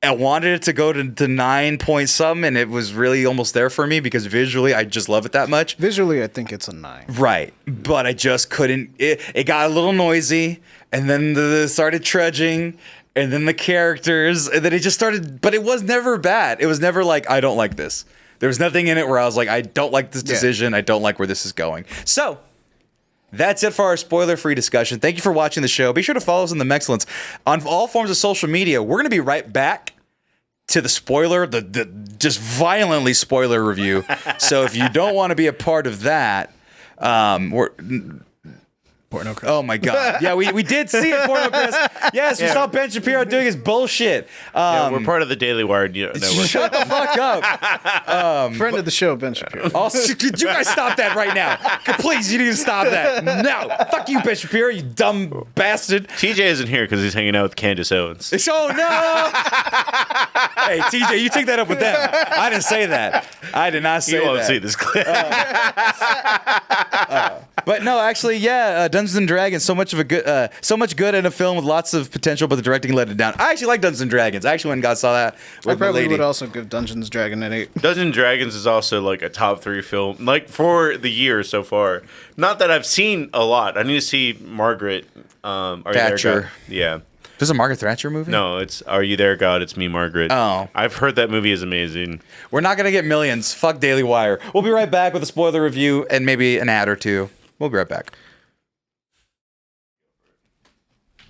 I wanted it to go to 9 point something, and it was really almost there for me because visually I just love it that much. Visually, I think it's a 9. Right, but I just couldn't. It got a little noisy, and then the started trudging, and then the characters, and then it just started. But it was never bad. It was never like, I don't like this. There was nothing in it where I was like, I don't like this decision. I don't like where this is going. So that's it for our spoiler-free discussion. Thank you for watching the show. Be sure to follow us on the Mexcellence on all forms of social media. We're going to be right back to the spoiler, the just violently spoiler review. So if you don't want to be a part of that, we're... Porno Chris. Oh my God! Yeah, we did see it, Porno Chris. Yes, we saw Ben Shapiro doing his bullshit. We're part of the Daily Wire network. Shut the fuck up! Friend of the show, Ben Shapiro. Also, could you guys stop that right now? Please, you need to stop that. No, fuck you, Ben Shapiro, you dumb bastard. TJ isn't here because he's hanging out with Candace Owens. Oh no! Hey, TJ, you take that up with them. I didn't say that. I did not say that. You won't see this clip. But no, actually, yeah, Dungeons and Dragons, so much good in a film with lots of potential, but the directing let it down. I actually like Dungeons and Dragons. I actually went and saw that with I my probably lady. would also give Dungeons Dragon an 8. Dungeons and Dragons is also like a top 3 film, like for the year so far. Not that I've seen a lot. I need to see Margaret. Are You There, Thatcher. God? Yeah. There's a Margaret Thatcher movie? No, it's Are You There, God? It's Me, Margaret. Oh. I've heard that movie is amazing. We're not going to get millions. Fuck Daily Wire. We'll be right back with a spoiler review and maybe an ad or two. We'll be right back.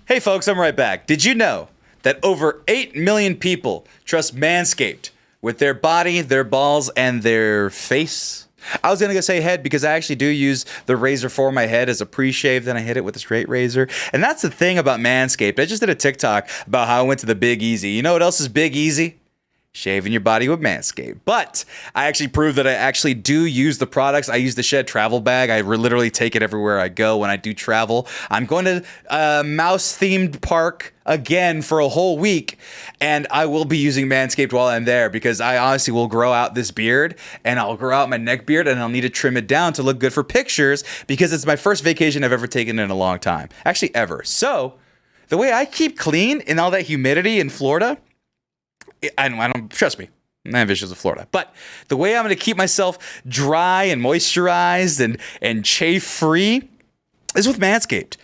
Hey folks, I'm right back. Did you know that over 8 million people trust Manscaped with their body, their balls, and their face? I was going to say head because I actually do use the razor for my head as a pre-shave, then I hit it with a straight razor. And that's the thing about Manscaped. I just did a TikTok about how I went to the Big Easy. You know what else is Big Easy? Shaving your body with Manscaped. But I actually proved that I actually do use the products. I use the Shed travel bag. I literally take it everywhere I go when I do travel. I'm going to a mouse-themed park again for a whole week, and I will be using Manscaped while I'm there because I honestly will grow out this beard, and I'll grow out my neck beard, and I'll need to trim it down to look good for pictures because it's my first vacation I've ever taken in a long time. Actually, ever. So the way I keep clean in all that humidity in Florida... I don't trust me. I have issues with Florida, but the way I'm going to keep myself dry and moisturized and chafe free is with Manscaped.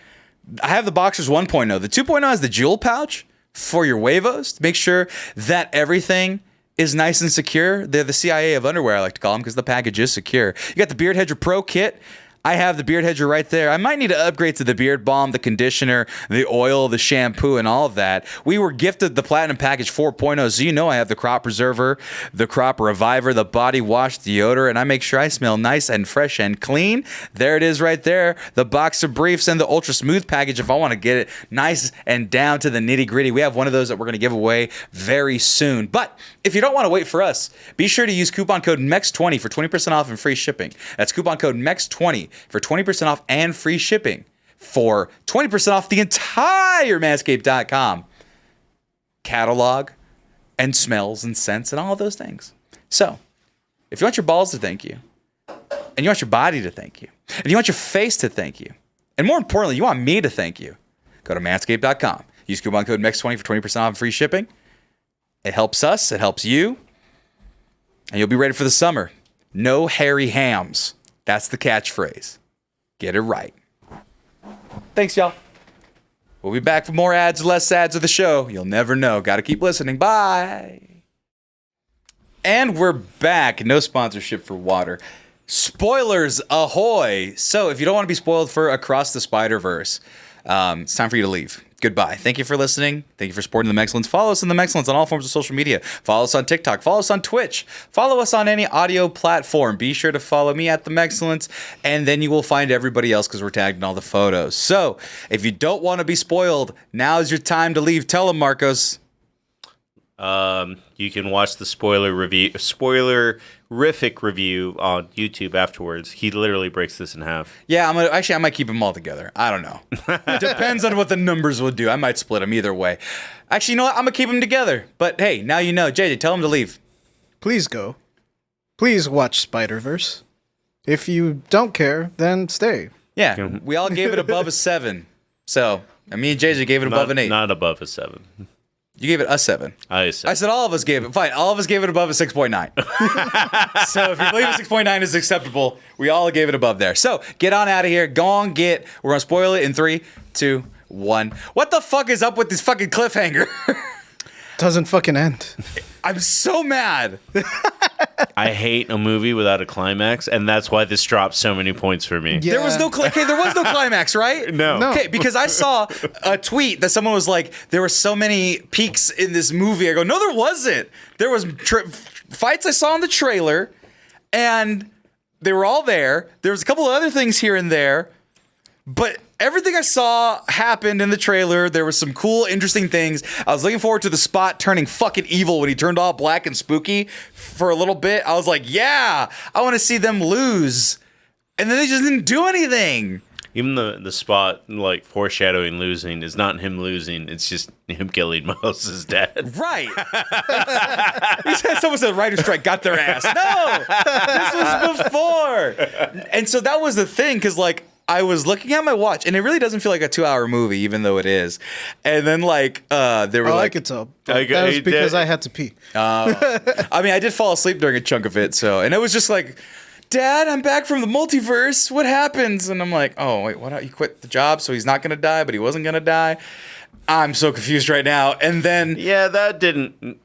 I have the Boxers 1.0. The 2.0 has the jewel pouch for your huevos to make sure that everything is nice and secure. They're the CIA of underwear, I like to call them, because the package is secure. You got the Beard Hedger Pro kit. I have the Beard Hedger right there. I might need to upgrade to the beard balm, the conditioner, the oil, the shampoo, and all of that. We were gifted the Platinum Package 4.0, so you know I have the Crop Preserver, the Crop Reviver, the Body Wash Deodorant, and I make sure I smell nice and fresh and clean. There it is right there. The Boxer Briefs and the Ultra Smooth Package if I want to get it nice and down to the nitty-gritty. We have one of those that we're going to give away very soon. But if you don't want to wait for us, be sure to use coupon code MEX20 for 20% off and free shipping. That's coupon code MEX20 for 20% off and free shipping for 20% off the entire Manscaped.com catalog and smells and scents and all of those things. So, if you want your balls to thank you, and you want your body to thank you, and you want your face to thank you, and more importantly, you want me to thank you, go to Manscaped.com. Use coupon code MEX20 for 20% off and free shipping. It helps us, it helps you, and you'll be ready for the summer. No hairy hams. That's the catchphrase. Get it right. Thanks, y'all. We'll be back for more ads, less ads of the show. You'll never know. Got to keep listening. Bye. And we're back. No sponsorship for water. Spoilers ahoy. So if you don't want to be spoiled for Across the Spider-Verse, it's time for you to leave. Goodbye. Thank you for listening. Thank you for supporting the Mexcellence. Follow us on the Mexcellence on all forms of social media. Follow us on TikTok. Follow us on Twitch. Follow us on any audio platform. Be sure to follow me at the Mexcellence, and then you will find everybody else because we're tagged in all the photos. So if you don't want to be spoiled, now's your time to leave. Tell them, Marcos. You can watch the spoilerific review on YouTube afterwards. He literally breaks this in half. Yeah, I might keep them all together. I don't know. It depends on what the numbers will do. I might split them either way. Actually, you know what? I'm gonna keep them together. But hey, now you know. JJ, tell them to leave. Please go. Please watch Spider-Verse. If you don't care, then stay. Yeah, we all gave it above a 7. So, me and JJ gave it above an 8. Not above a 7. You gave it a 7. I said all of us gave it. Fine, all of us gave it above a 6.9. So if you believe a 6.9 is acceptable, we all gave it above there. So get on out of here. Go on, we're going to spoil it in 3, 2, 1. What the fuck is up with this fucking cliffhanger? Doesn't fucking end. I'm so mad. I hate a movie without a climax, and that's why this dropped so many points for me. Yeah. There was no climax, right? No. Okay, because I saw a tweet that someone was like, there were so many peaks in this movie. I go, no, there wasn't. There was fights I saw in the trailer, and they were all there. There was a couple of other things here and there, but everything I saw happened in the trailer. There was some cool, interesting things. I was looking forward to the Spot turning fucking evil when he turned all black and spooky for a little bit. I was like, yeah, I want to see them lose. And then they just didn't do anything. Even the Spot, like, foreshadowing losing is not him losing. It's just him killing Miles' dad. Right. He said someone said writer's strike got their ass. No, this was before. And so that was the thing, because, like, I was looking at my watch, and it really doesn't feel like a 2-hour movie, even though it is. And then, like, they were like... I could tell. That was because I had to pee. I mean, I did fall asleep during a chunk of it, so... And it was just like, Dad, I'm back from the multiverse. What happens? And I'm like, oh, wait, what? He quit the job, so he's not going to die, but he wasn't going to die? I'm so confused right now. And then... Yeah, that didn't...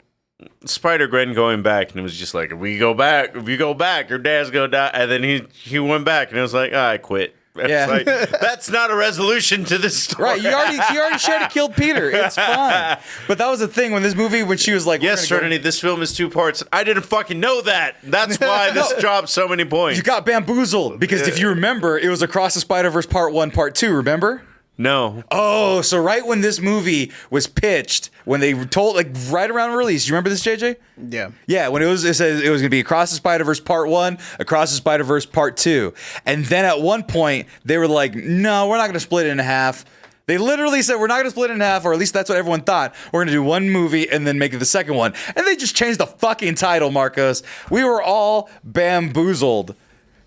Spider-Gwen going back, and it was just like, if you go back, your dad's going to die. And then he went back, and it was like, I quit. Yeah. Like, that's not a resolution to this story. Right, he already shared killed Peter. It's fine. But that was the thing when she was like, yes, certainly, this film is 2 parts. I didn't fucking know that. That's why this dropped so many points. You got bamboozled because if you remember, it was Across the Spider-Verse Part 1, Part 2, remember? No. Oh, so right when this movie was pitched, when they were told, like right around release, you remember this, JJ? Yeah. Yeah, when it said it was going to be Across the Spider-Verse Part 1, Across the Spider-Verse Part 2. And then at one point, they were like, no, we're not going to split it in half. They literally said, we're not going to split it in half, or at least that's what everyone thought. We're going to do one movie and then make it the second one. And they just changed the fucking title, Marcos. We were all bamboozled.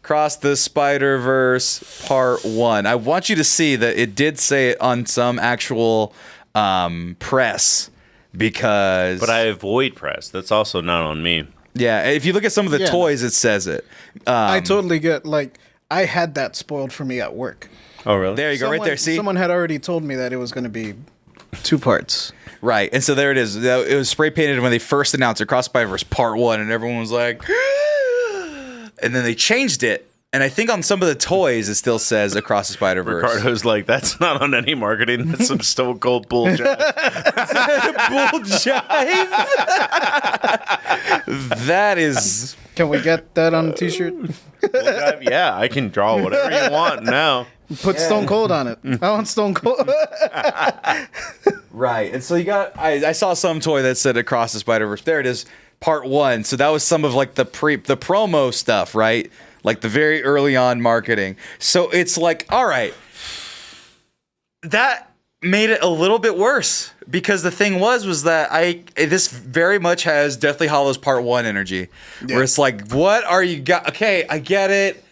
Across the Spider-Verse Part 1. I want you to see that it did say it on some actual press because... But I avoid press. That's also not on me. Yeah, if you look at some of the toys, it says it. I totally get, like, I had that spoiled for me at work. Oh, really? There you go, right there, see? Someone had already told me that it was going to be 2 parts. Right, and so there it is. It was spray painted when they first announced Across Spider-Verse Part 1, and everyone was like... And then they changed it, and I think on some of the toys it still says Across the Spider-Verse. Ricardo's like, that's not on any marketing. That's some stone cold bull jive. Bull jive? That is... Can we get that on a t-shirt? Yeah, I can draw whatever you want now. Put Stone Cold on it. I want Stone Cold. Right, and so you got... I saw some toy that said Across the Spider-Verse. There it is. Part 1. So that was some of like the promo stuff, right? Like the very early on marketing. So it's like, all right, that made it a little bit worse because the thing was that this very much has Deathly Hallows Part 1 energy, where it's like, what are you got? Okay, I get it.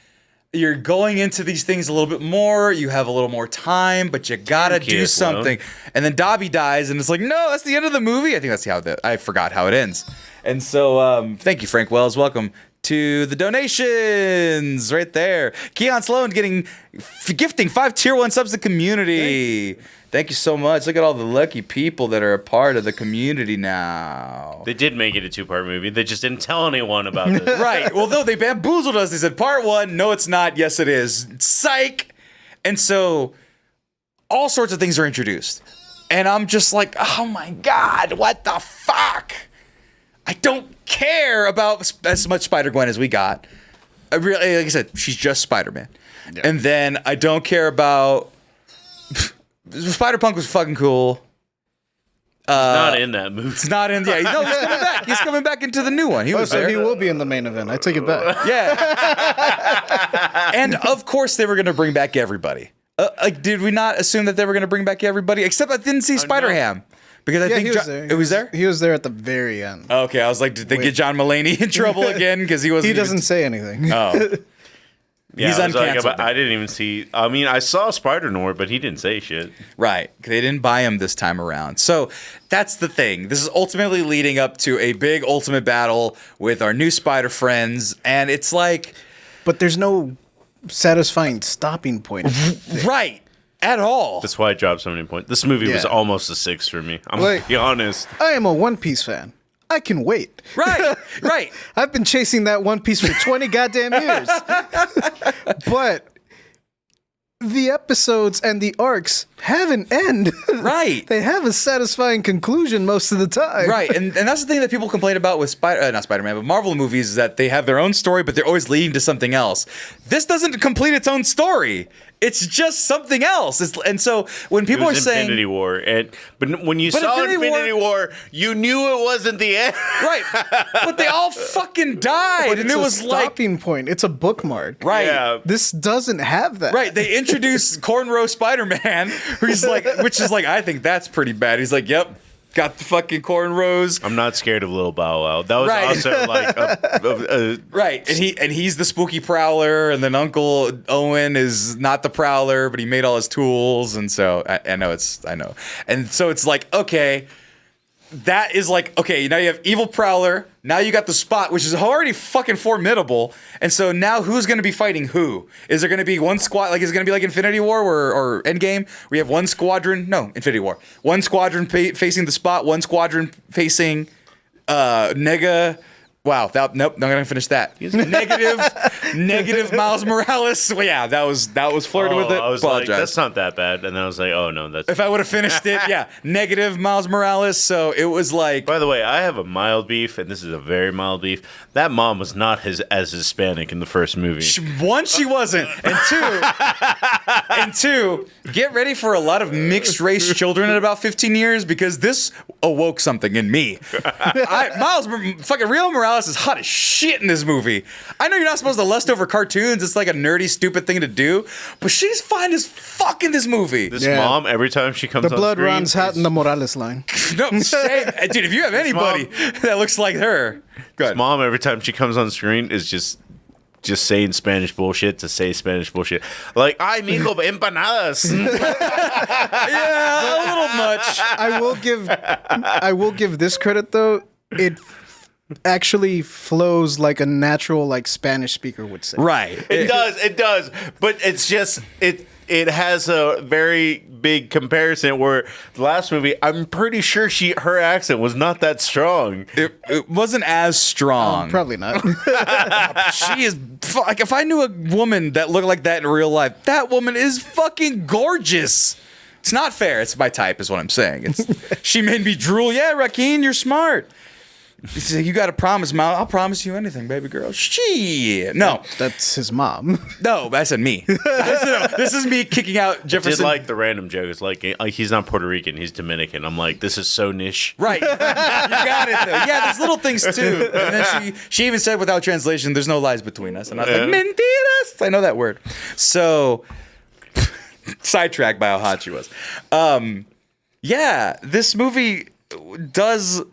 You're going into these things a little bit more. You have a little more time, but you gotta do something. And then Dobby dies, and it's like, no, that's the end of the movie. I think that's I forgot how it ends. And so, thank you, Frank Wells. Welcome to the donations right there. Keon Sloan gifting 5 tier 1 subs to the community. Thank you so much. Look at all the lucky people that are a part of the community now. They did make it a 2-part movie. They just didn't tell anyone about this. Right. Well, no, they bamboozled us. They said Part 1. No, it's not. Yes, it is. Psych. And so all sorts of things are introduced. And I'm just like, oh my God, what the fuck? I don't care about as much Spider-Gwen as we got. I really, like I said, she's just Spider-Man. Yeah. And then I don't care about... Spider-Punk was fucking cool. He's not in that movie. It's not in... Yeah, no, he's coming back. He's coming back into the new one. He was so there. he will be in the main event. I take it back. Yeah. And of course they were going to bring back everybody. Did we not assume that they were going to bring back everybody? Except I didn't see Spider-Ham. Because I think he was there. It was there? He was there at the very end. Okay, I was like, did they get John Mulaney in trouble again? Because he wasn't. He doesn't say anything. Oh. Yeah, He's uncanceled. Like, I didn't even see. I mean, I saw Spider-Noir, but he didn't say shit. Right. They didn't buy him this time around. So that's the thing. This is ultimately leading up to a big ultimate battle with our new Spider friends. And it's like. But there's no satisfying stopping point. Right. At all. That's why I dropped so many points. This movie was almost a 6 for me. I'm going to be honest. I am a One Piece fan. I can wait. Right, right. I've been chasing that One Piece for 20 goddamn years. But the episodes and the arcs have an end. Right. They have a satisfying conclusion most of the time. Right, and that's the thing that people complain about with not Spider-Man, but Marvel movies is that they have their own story, but they're always leading to something else. This doesn't complete its own story. It's just something else. And so when people are saying Infinity War, but when you saw Infinity War, you knew it wasn't the end. Right, but they all fucking died, But and it's it a was like stopping point. It's a bookmark. right. Yeah. This doesn't have that. Right, they introduced Cornrow Spider-Man, who's like, which is like, I think that's pretty bad. He's like, yep, got the fucking cornrows. I'm not scared of Little Bow Wow. That was also like right, and he's the spooky prowler, and then Uncle Owen is not the prowler, but he made all his tools, and so I know, and so it's like, okay, that is like, okay, now you have evil prowler. Now you got the Spot, which is already fucking formidable. And so now who's going to be fighting who? Is there going to be one squad? Like, is it going to be like Infinity War or Endgame? We have one squadron. No, Infinity War. One squadron facing the Spot. One squadron facing Nega. Wow. Nope. Not going to finish that. Negative Miles Morales. Well, yeah, that was flirting with it. I was like, that's not that bad. And then I was like, oh no, that's. If I would have finished it, yeah, negative Miles Morales. So it was like. By the way, I have a mild beef, and this is a very mild beef. That mom was not as Hispanic in the first movie. One, she wasn't, and two, get ready for a lot of mixed race children in about 15 years because this awoke something in me. Fucking Real Morales is hot as shit in this movie. I know you're not supposed to lust over cartoons. It's like a nerdy, stupid thing to do, but she's fine as fuck in this movie. This mom, every time she comes on the blood screen, runs hot in the Morales line. No, shame. Dude, if you have anybody that looks like her, go ahead. Mom, every time she comes on screen, is just saying Spanish bullshit to say Spanish bullshit. Like, ay, mijo, empanadas. Yeah, a little much. I will give this credit though. It actually flows like a natural, like, Spanish speaker would say. Right. It does. But it's just it has a very big comparison where the last movie, I'm pretty sure her accent was not that strong. It wasn't as strong. Probably not. She is like, if I knew a woman that looked like that in real life, that woman is fucking gorgeous. It's not fair. It's my type, is what I'm saying. She made me drool. Yeah, Rakeem, you're smart. He's like, you got to promise, Mal. I'll promise you anything, baby girl. Shit. No. That's his mom. No, I said me. This is me kicking out Jefferson. I did like the random joke. It's like he's not Puerto Rican, he's Dominican. I'm like, this is so niche. Right. You got it, though. Yeah, there's little things, too. And then she even said without translation, there's no lies between us. And I was like, mentiras. I know that word. So, sidetracked by how hot she was. Yeah, this movie does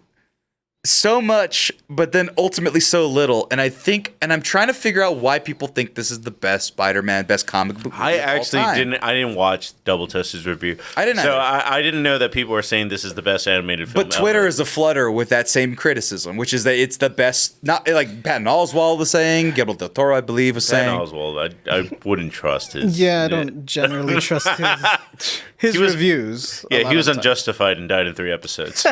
so much, but then ultimately so little. And I'm trying to figure out why people think this is the best Spider-Man, best comic book movie I of all actually time. I didn't watch Double Test's review. I didn't So either. I didn't know that people were saying this is the best animated film But Twitter ever. is a flutter with that same criticism, which is that it's the best. Not like Patton Oswalt was saying, Guillermo del Toro, I believe, was saying. Patton Oswalt, I wouldn't trust his. Yeah, I don't generally trust his reviews. Yeah, he was on unjustified and died in 3 episodes.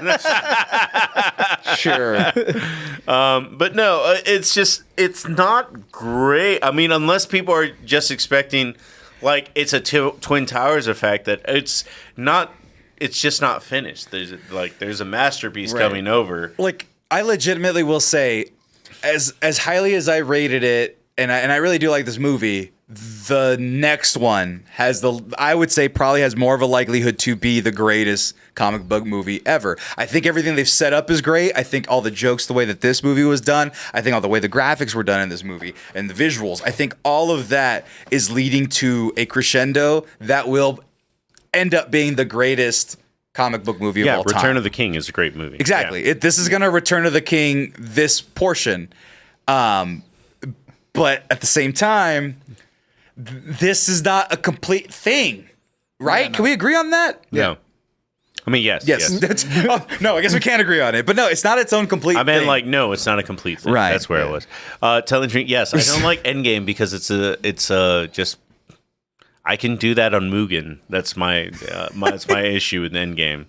Sure. But no, it's not great. I mean, unless people are just expecting, like, it's a Twin Towers effect, that it's not it's just not finished. There's a masterpiece coming over. Like, I legitimately will say, as highly as I rated it, and I really do like this movie, the next one I would say probably has more of a likelihood to be the greatest comic book movie ever. I think everything they've set up is great. I think all the jokes, the way that this movie was done, I think all the way the graphics were done in this movie and the visuals, I think all of that is leading to a crescendo that will end up being the greatest comic book movie of all time. Return of the King is a great movie. Exactly. Yeah. This is going to Return of the King, this portion. But at the same time, this is not a complete thing, right? Yeah, no. Can we agree on that? No. I mean, yes. No, I guess we can't agree on it. But no, it's not its own complete thing. I meant like, no, it's not a complete thing. Right. That's where it was. Telling Drink, yes. I don't like Endgame because it's just... I can do that on Mugen. That's my issue with Endgame.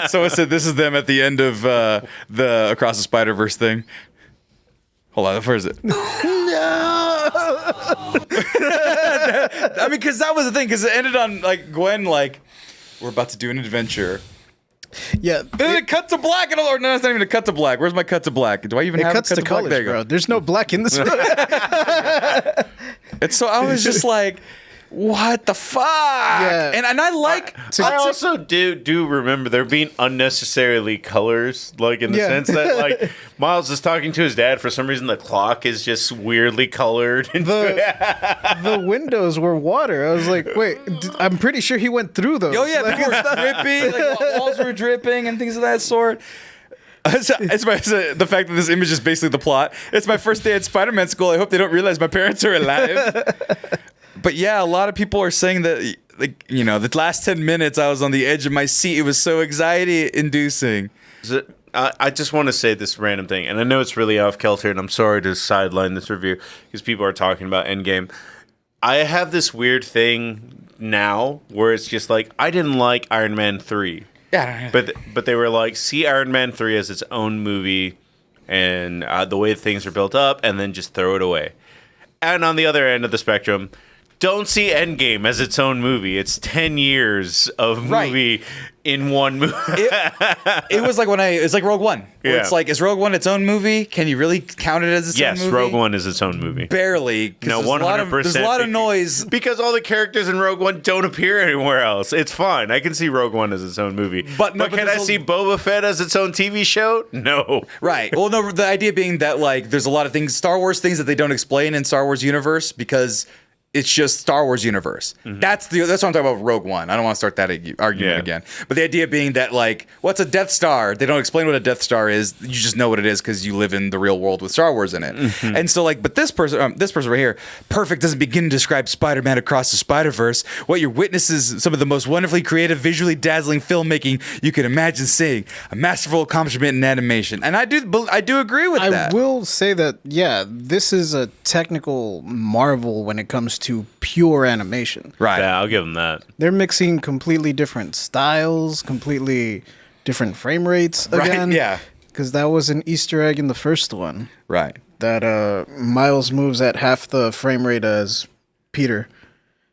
So this is them at the end of the Across the Spider-Verse thing. Hold on, where is it? No. I mean, because that was the thing. Because it ended on like Gwen, like, we're about to do an adventure. Yeah. Then it cut to black. No, it's not even a cut to black. Where's my cut to black? Do I even have a cut to black? Colors, bro. There's no black in this movie. And so I was just like, what the fuck? Yeah. And I like... I also do remember there being unnecessarily colors, like in the sense that like Miles is talking to his dad. For some reason, the clock is just weirdly colored. The windows were water. I was like, wait, I'm pretty sure he went through those. Oh yeah, they were dripping. Like, walls were dripping and things of that sort. The fact that this image is basically the plot. It's my first day at Spider-Man school. I hope they don't realize my parents are alive. But yeah, a lot of people are saying that, like, you know, the last 10 minutes I was on the edge of my seat. It was so anxiety-inducing. I just want to say this random thing, and I know it's really off kilter, and I'm sorry to sideline this review because people are talking about Endgame. I have this weird thing now where it's just like, I didn't like Iron Man 3. Yeah, but they were like, see Iron Man 3 as its own movie and the way things are built up, and then just throw it away. And on the other end of the spectrum, don't see Endgame as its own movie. It's 10 years of movie in one movie. It was like it's like Rogue One. Where it's like, is Rogue One its own movie? Can you really count it as its own movie? Yes, Rogue One is its own movie. Barely. No, 100%. There's a lot of noise. Because all the characters in Rogue One don't appear anywhere else. It's fine. I can see Rogue One as its own movie. But can I see Boba Fett as its own TV show? No. Right. Well, no, the idea being that, like, there's a lot of things, Star Wars things that they don't explain in Star Wars universe because it's just Star Wars universe. Mm-hmm. That's what I'm talking about with Rogue One. I don't want to start that argument again. But the idea being that, like, what's a Death Star? They don't explain what a Death Star is. You just know what it is because you live in the real world with Star Wars in it. Mm-hmm. And so, like, but this person right here, perfect doesn't begin to describe Spider-Man Across the Spider-Verse. What you witness is some of the most wonderfully creative, visually dazzling filmmaking you could imagine seeing. A masterful accomplishment in animation. And I do agree with that. I will say that, yeah, this is a technical marvel when it comes to pure animation. Right. Yeah, I'll give them that. They're mixing completely different styles, completely different frame rates again. Right, yeah. Because that was an Easter egg in the first one. Right. That Miles moves at half the frame rate as Peter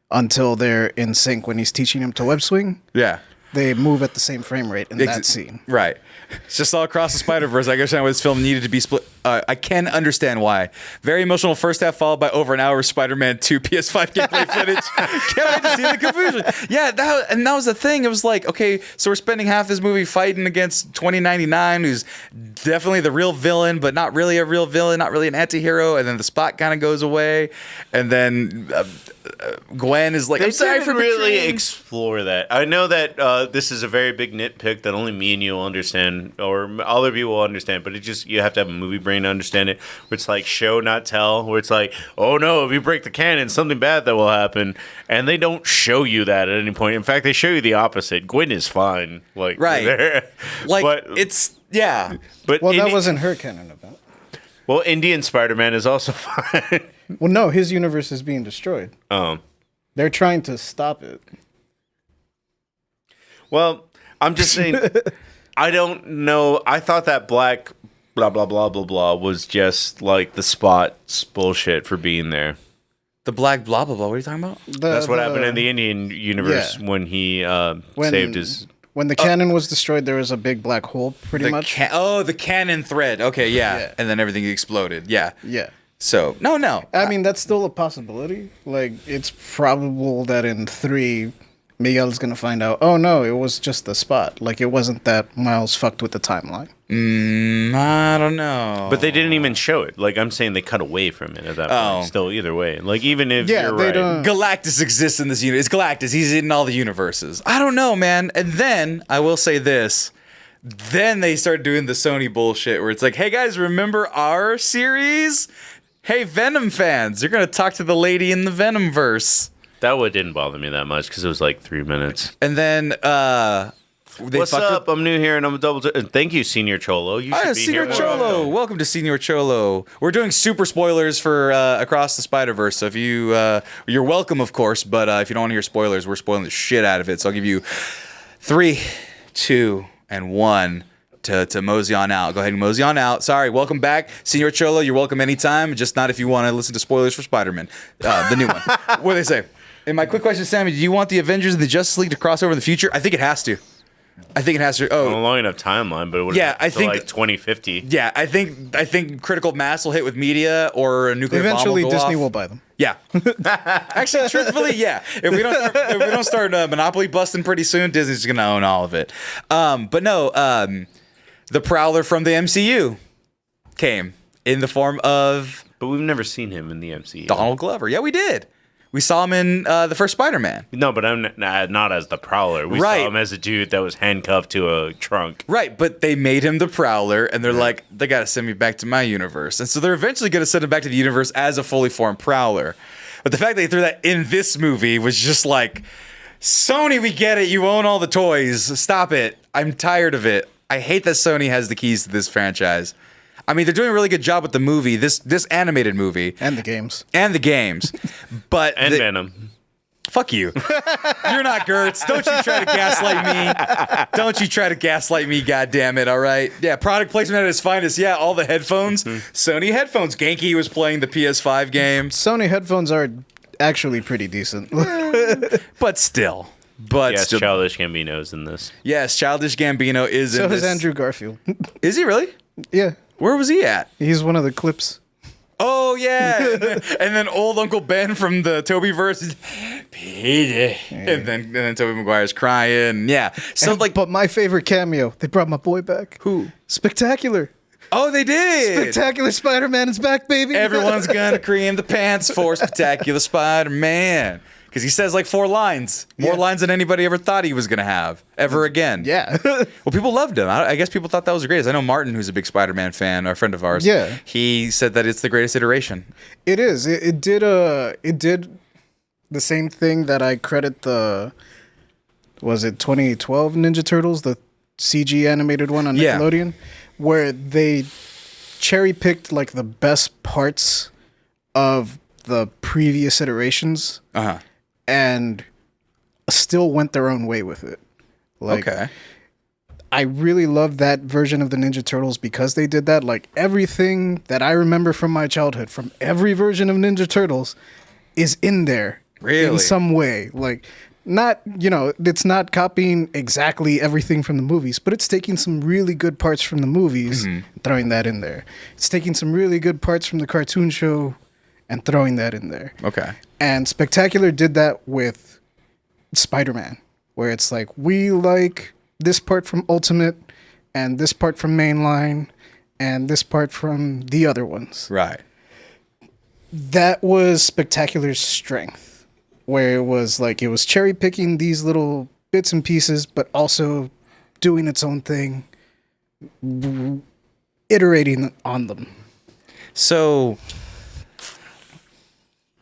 until they're in sync when he's teaching him to web swing. Yeah. They move at the same frame rate in that scene. Right. It's just all across the Spider-Verse. I understand why this film needed to be split. I can understand why. Very emotional first half followed by over an hour of Spider-Man 2 PS5 gameplay footage. Can't wait to see the confusion. Yeah, that was the thing. It was like, okay, so we're spending half this movie fighting against 2099, who's definitely the real villain, but not really a real villain, not really an anti-hero. And then the spot kind of goes away. And then Gwen is like, they I'm sorry for really explore that. I know that this is a very big nitpick that only me and you will understand, or other people will understand, but you have to have a movie brain to understand it, where it's like show not tell, where it's like, oh no, if you break the canon, something bad that will happen, and they don't show you that at any point. In fact, they show you the opposite. Gwen is fine, like, right. Like, but it's but that wasn't her canon event. Well, Indian Spider-Man is also fine. Well, no, his universe is being destroyed. They're trying to stop it. Well, I'm just saying, I don't know. I thought that black blah, blah, blah, blah, blah was just like the Spot's bullshit for being there. The black blah blah blah. What are you talking about? That's what happened in the Indian universe when he saved his. When the cannon was destroyed, there was a big black hole, pretty much. The cannon thread. Okay, yeah. And then everything exploded. Yeah. Yeah. So, no. I mean, that's still a possibility. Like, it's probable that in 3, Miguel's going to find out, oh, no, it was just the spot. Like, it wasn't that Miles fucked with the timeline. I don't know. But they didn't even show it. Like, I'm saying they cut away from it at that point. Still, either way. Like, even if you're right. Galactus exists in this universe. It's Galactus. He's in all the universes. I don't know, man. And then, I will say this. Then they start doing the Sony bullshit where it's like, hey, guys, remember our series? Hey, Venom fans, you're going to talk to the lady in the Venomverse. That one didn't bother me that much because it was like 3 minutes. And then, what's up? I'm new here and I'm a double. Thank you, Senior Cholo. You should be Senior here. Cholo. Welcome to Senior Cholo. We're doing super spoilers for Across the Spider-Verse. So if you're welcome, of course. But if you don't want to hear spoilers, we're spoiling the shit out of it. So I'll give you 3, 2, and 1 to mosey on out. Go ahead and mosey on out. Sorry, welcome back, Senior Cholo. You're welcome anytime. Just not if you want to listen to spoilers for Spider-Man, the new one. What do they say? And my quick question, Sammy, do you want the Avengers and the Justice League to cross over in the future? I think it has to. Oh, a long enough timeline, but it would I think like 2050. Yeah, I think critical mass will hit with media or a nuclear Eventually, bomb will go Disney off. will buy them. Yeah, actually, truthfully, yeah. If we don't start monopoly busting pretty soon, Disney's gonna own all of it. But no, the Prowler from the MCU came in the form of. But we've never seen him in the MCU. Donald Glover. Yeah, we did. We saw him in the first Spider-Man. No, but I'm not as the Prowler. We saw him as a dude that was handcuffed to a trunk. Right, but they made him the Prowler, and they're like, they got to send me back to my universe. And so they're eventually going to send him back to the universe as a fully formed Prowler. But the fact that they threw that in this movie was just like, Sony, we get it. You own all the toys. Stop it. I'm tired of it. I hate that Sony has the keys to this franchise. I mean, they're doing a really good job with the movie, this animated movie. And the games. But Venom. Fuck you. You're not Gertz. Don't you try to gaslight me. God damn it, all right? Yeah, product placement at its finest. Yeah, all the headphones. Sony headphones. Genki was playing the PS5 game. Sony headphones are actually pretty decent. But still. Childish Gambino's in this. Yes, Childish Gambino is in this. So is Andrew Garfield. Is he really? Yeah. Where was he at? He's one of the clips. Oh, yeah. And then old Uncle Ben from the Toby verse. Peter. Yeah. And then Tobey Maguire's crying. Yeah. So but my favorite cameo, they brought my boy back. Who? Spectacular. Oh, they did. Spectacular Spider-Man is back, baby. Everyone's gonna cream the pants for Spectacular Spider-Man. Because he says like 4 lines. More lines than anybody ever thought he was going to have ever again. Yeah. Well, people loved him. I guess people thought that was the greatest. I know Martin, who's a big Spider-Man fan, a friend of ours. Yeah. He said that it's the greatest iteration. It is. It did the same thing that I credit was it 2012 Ninja Turtles, the CG animated one on Nickelodeon, where they cherry-picked like the best parts of the previous iterations. Uh-huh. And still went their own way with it. Okay. I really love that version of the Ninja Turtles because they did that. Like everything that I remember from my childhood, from every version of Ninja Turtles, is in there. Really? In some way. Like, not, it's not copying exactly everything from the movies, but it's taking some really good parts from the movies and throwing that in there. It's taking some really good parts from the cartoon show and throwing that in there. Okay. And Spectacular did that with Spider-Man, where it's like, we like this part from Ultimate and this part from Mainline and this part from the other ones. Right. That was Spectacular's strength, where it was cherry-picking these little bits and pieces, but also doing its own thing, iterating on them. So,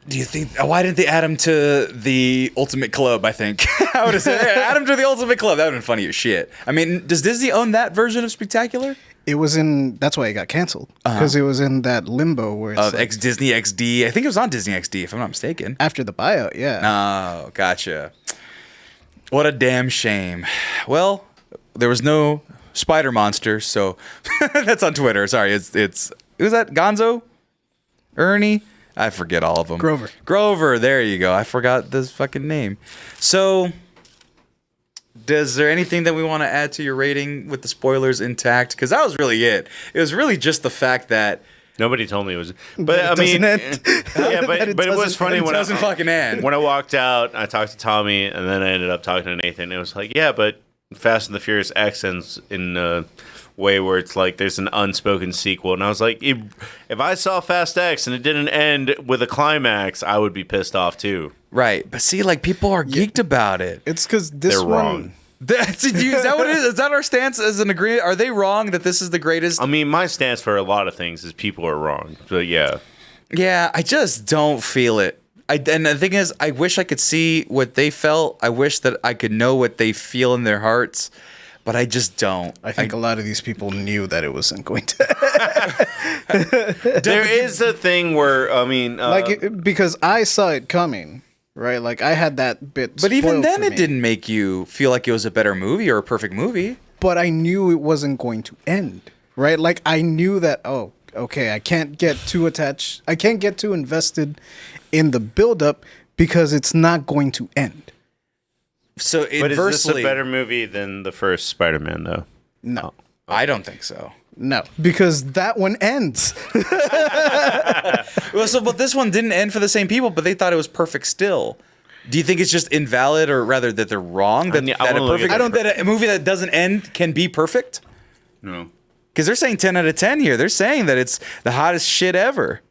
do you think, why didn't they add him to the Ultimate Club, I think? I would have said, add him to the Ultimate Club. That would have been funny as shit. I mean, does Disney own that version of Spectacular? It was that's why it got canceled. Because it was in that limbo where it's Disney XD. I think it was on Disney XD, if I'm not mistaken. After the buyout, yeah. Oh, gotcha. What a damn shame. Well, there was no Spider Monster, so that's on Twitter. Sorry, it was that Gonzo? Ernie? I forget all of them. Grover. Grover. There you go. I forgot this fucking name. So, is there anything that we want to add to your rating with the spoilers intact? Because that was really it. It was really just the fact that Nobody told me it was, but I mean, yeah, but it was funny when doesn't fucking end. When I walked out, I talked to Tommy, and then I ended up talking to Nathan. It was like, yeah, but Fast and the Furious X ends in a way where it's like there's an unspoken sequel, and I was like, if I saw Fast X and it didn't end with a climax, I would be pissed off too. Right, but see, like people are geeked about it. It's because this They're one. wrong. Is that what it is? Is that our stance as an agreement? Are they wrong that this is the greatest? I mean, my stance for a lot of things is people are wrong. But yeah. Yeah, I just don't feel it. And the thing is, I wish I could see what they felt. I wish that I could know what they feel in their hearts, but I just don't. I think a lot of these people knew that it wasn't going to. There is a thing where, I mean... because I saw it coming. Right, like I had that bit. But even spoiled then, for it me. didn't make you feel like it was a better movie or a perfect movie. But I knew it wasn't going to end. Right, like I knew that. Oh, okay, I can't get too attached. I can't get too invested in the build-up because it's not going to end. So But is this a inversely, better movie than the first Spider-Man, though? No, I don't think so. no, because that one ends. Well, but this one didn't end for the same people, but they thought it was perfect still. Do you think it's just invalid, or rather that they're wrong? That, I wanna look at that a movie that doesn't end can be perfect? No. Because they're saying 10 out of 10 here. They're saying that it's the hottest shit ever.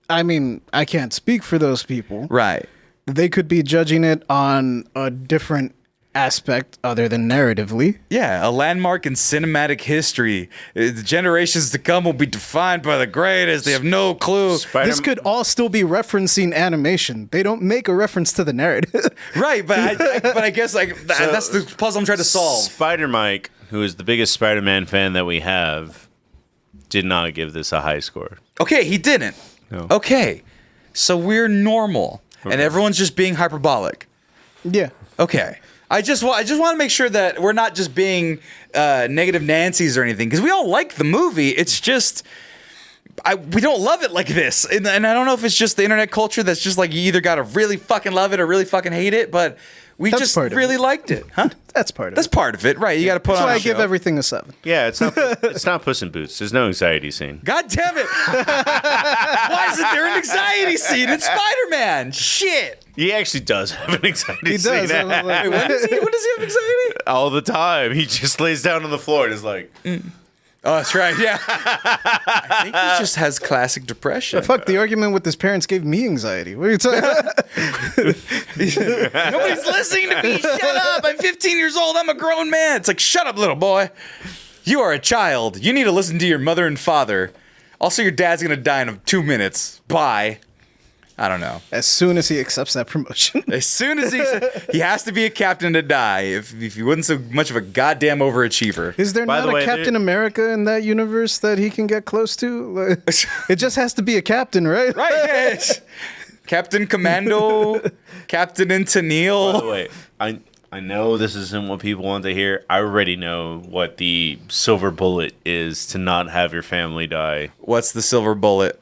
I mean, I can't speak for those people. Right. They could be judging it on a different aspect other than narratively. Yeah, a landmark in cinematic history. The generations to come will be defined by the greatest. They have no clue. This could all still be referencing animation. They don't make a reference to the narrative. Right, but I guess that's the puzzle I'm trying to solve. Spider Mike, who is the biggest Spider-Man fan that we have, did not give this a high score. Okay, he didn't. No. Okay, so we're normal, and everyone's just being hyperbolic. Yeah. Okay. I just want to make sure that we're not just being negative Nancy's or anything, because we all like the movie. It's just we don't love it like this, and I don't know if it's just the internet culture that's just like you either gotta really fucking love it or really fucking hate it. But we That's just part of really it. liked it, huh? That's part of That's it. part of it, right? You got to put That's on. why a I give show. everything a 7. Yeah, it's not Puss in Boots. There's no anxiety scene. God damn it! Why isn't there an anxiety scene in Spider-Man? Shit! He actually does have an anxiety He scene. does. I was like, Wait, when does he have anxiety? All the time. He just lays down on the floor and is like, Oh, that's right. Yeah. I think he just has classic depression. Fuck, the argument with his parents gave me anxiety. What are you talking about? Nobody's listening to me. Shut up. I'm 15 years old. I'm a grown man. It's like, shut up, little boy. You are a child. You need to listen to your mother and father. Also, your dad's going to die in 2 minutes. Bye. I don't know. As soon as he accepts that promotion. As soon as he has to be a captain to die if he wasn't so much of a goddamn overachiever. Is there By not the way, a Captain America in that universe that he can get close to? Like, it just has to be a captain, right? Right. Yes. Captain Commando, Captain by the Antonil. way, I know this isn't what people want to hear. I already know what the silver bullet is to not have your family die. What's the silver bullet?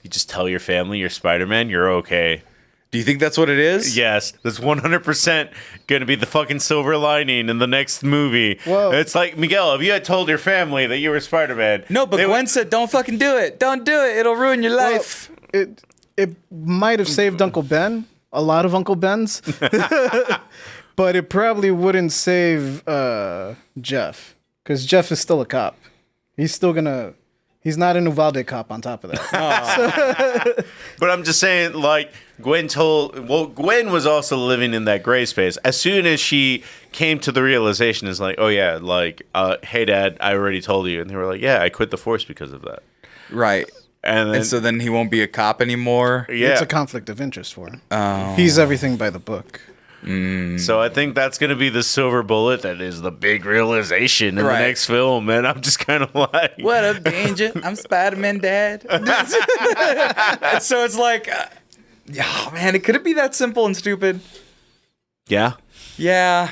You just tell your family you're Spider-Man, you're okay. Do you think that's what it is? Yes, that's 100% going to be the fucking silver lining in the next movie. Whoa. It's like, Miguel, if you had told your family that you were Spider-Man... No, but Gwen said, don't fucking do it. Don't do it. It'll ruin your Well, life. it might have saved Uncle Ben, a lot of Uncle Bens, but it probably wouldn't save Jeff, because Jeff is still a cop. He's still gonna. He's not an Uvalde cop on top of that. But I'm just saying, like, Gwen was also living in that gray space. As soon as she came to the realization, is like, oh yeah, like, hey dad, I already told you. And they were like, yeah, I quit the force because of that. Right. And So then he won't be a cop anymore. yeah. It's a conflict of interest for him. He's everything by the book. So I think that's going to be the silver bullet that is the big realization in Right. the next film. And I'm just kind of like... What up, Danger? I'm Spider-Man Dad. And so it's like, oh man, could it be that simple and stupid? Yeah. Yeah.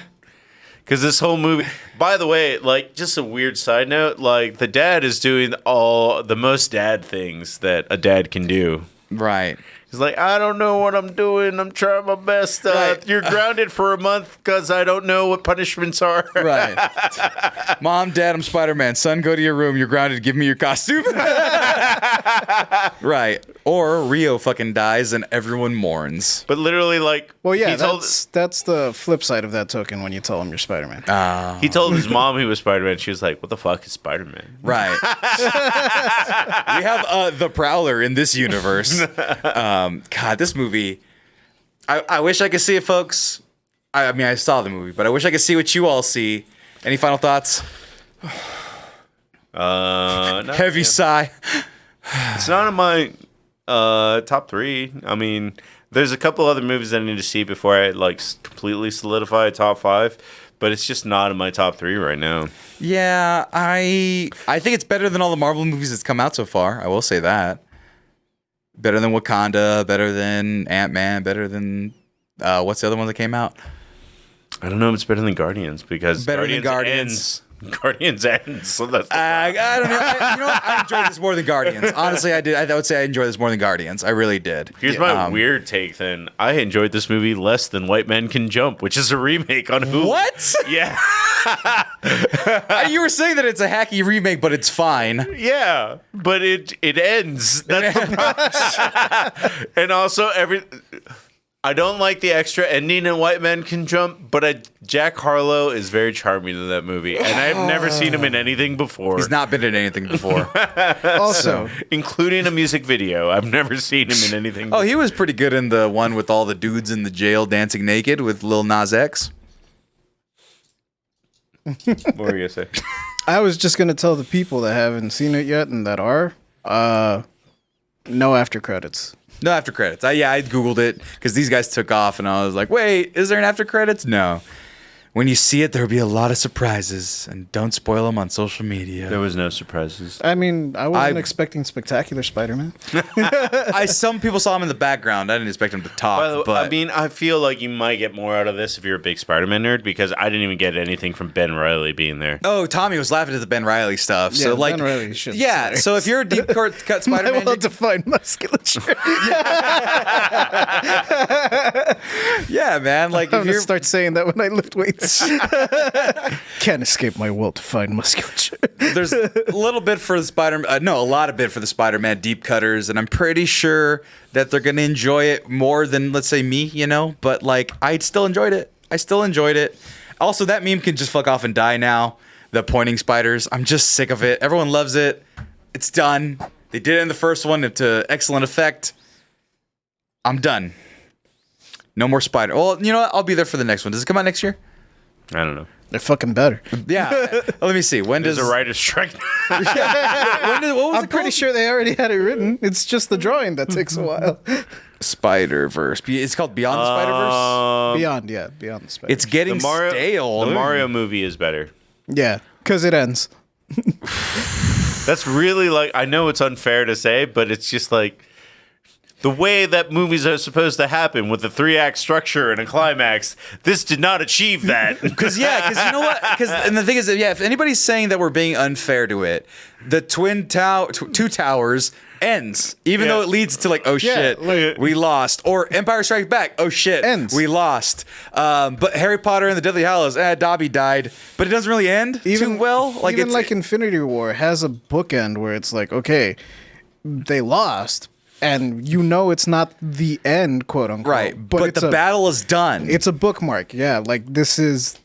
Because this whole movie, by the way, like, just a weird side note, like, the dad is doing all the most dad things that a dad can do. Right. He's like, I don't know what I'm doing. I'm trying my best. Right. You're grounded for a month because I don't know what punishments are. Right. Mom, Dad, I'm Spider-Man. Son, go to your room. You're grounded. Give me your costume. Right. Or Rio fucking dies and everyone mourns. But literally, like, Well, yeah, he told, that's the flip side of that token when you tell him you're Spider-Man. he told his mom he was Spider-Man. She was like, what the fuck is Spider-Man? Right. We have the Prowler in this universe. God, this movie. I wish I could see it, folks. I mean, I saw the movie, but I wish I could see what you all see. Any final thoughts? No, Heavy sigh. It's not in my top 3. I mean, there's a couple other movies I need to see before I like completely solidify a top 5, but it's just not in my top 3 right now. Yeah, I think it's better than all the Marvel movies that's come out so far. I will say that. Better than Wakanda, better than Ant-Man, better than what's the other one that came out? I don't know if it's better than Guardians because Better than Guardians ends. So that's I don't know. You know what? I enjoyed this more than Guardians. Honestly, I did. I would say I enjoyed this more than Guardians. I really did. Here's my weird take then. I enjoyed this movie less than White Men Can Jump, which is a remake on Hulu. What? Yeah. You were saying that it's a hacky remake, but it's fine. Yeah, but it ends. That's the problem. And also I don't like the extra ending in White Men Can Jump, but Jack Harlow is very charming in that movie, and I've never seen him in anything before. He's not been in anything before. Also, including a music video. I've never seen him in anything Oh, he was pretty good in the one with all the dudes in the jail dancing naked with Lil Nas X. What were you going to say? I was just gonna tell the people that haven't seen it yet and that are, no after credits. No after credits. I Googled it because these guys took off and I was like, wait, is there an after credits? No. When you see it, there'll be a lot of surprises, and don't spoil them on social media. There was no surprises. I mean, I wasn't expecting spectacular Spider-Man. Some people saw him in the background. I didn't expect him to talk. By the way, but I mean, I feel like you might get more out of this if you're a big Spider-Man nerd because I didn't even get anything from Ben Reilly being there. oh, Tommy was laughing at the Ben Reilly stuff. Yeah, so like, Ben Reilly shit is yeah. hilarious. So if you're a deep cut Spider-Man, My well-defined musculature. yeah, man. Like I'm if gonna you're start saying that when I lift weights. Can't escape my well-defined musculature. there's a little bit for the Spider-Man. No, a lot of bit for the Spider-Man deep cutters, and I'm pretty sure that they're gonna enjoy it more than, let's say, me. You know, but like I still enjoyed it. Also, that meme can just fuck off and die now. The pointing spiders. I'm just sick of it. Everyone loves it. It's done. They did it in the first one to excellent effect. I'm done. No more Spider. Well, you know what? I'll be there for the next one. Does it come out next year? I don't know. They're fucking better. Yeah. Let me see. When does There's a writer's strike. what was I'm it pretty called? sure they already had it written. It's just the drawing that takes a while. Spider-Verse. It's called Beyond the Spider-Verse. Beyond the Spider. It's getting stale. The Mario movie is better. Yeah, because it ends. That's really like, I know it's unfair to say, but it's just like the way that movies are supposed to happen with a 3-act structure and a climax. This did not achieve that. Because you know what? And the thing is that, if anybody's saying that we're being unfair to it, the Two Towers ends, even though it leads to like, oh shit, we lost. Or Empire Strikes Back, oh shit, ends. We lost. But Harry Potter and the Deathly Hallows, Dobby died. But it doesn't really end too well. Like even it's like Infinity War has a bookend where it's like, okay, they lost, and you know it's not the end, quote unquote. right. But the battle is done. It's a bookmark. Yeah, like this is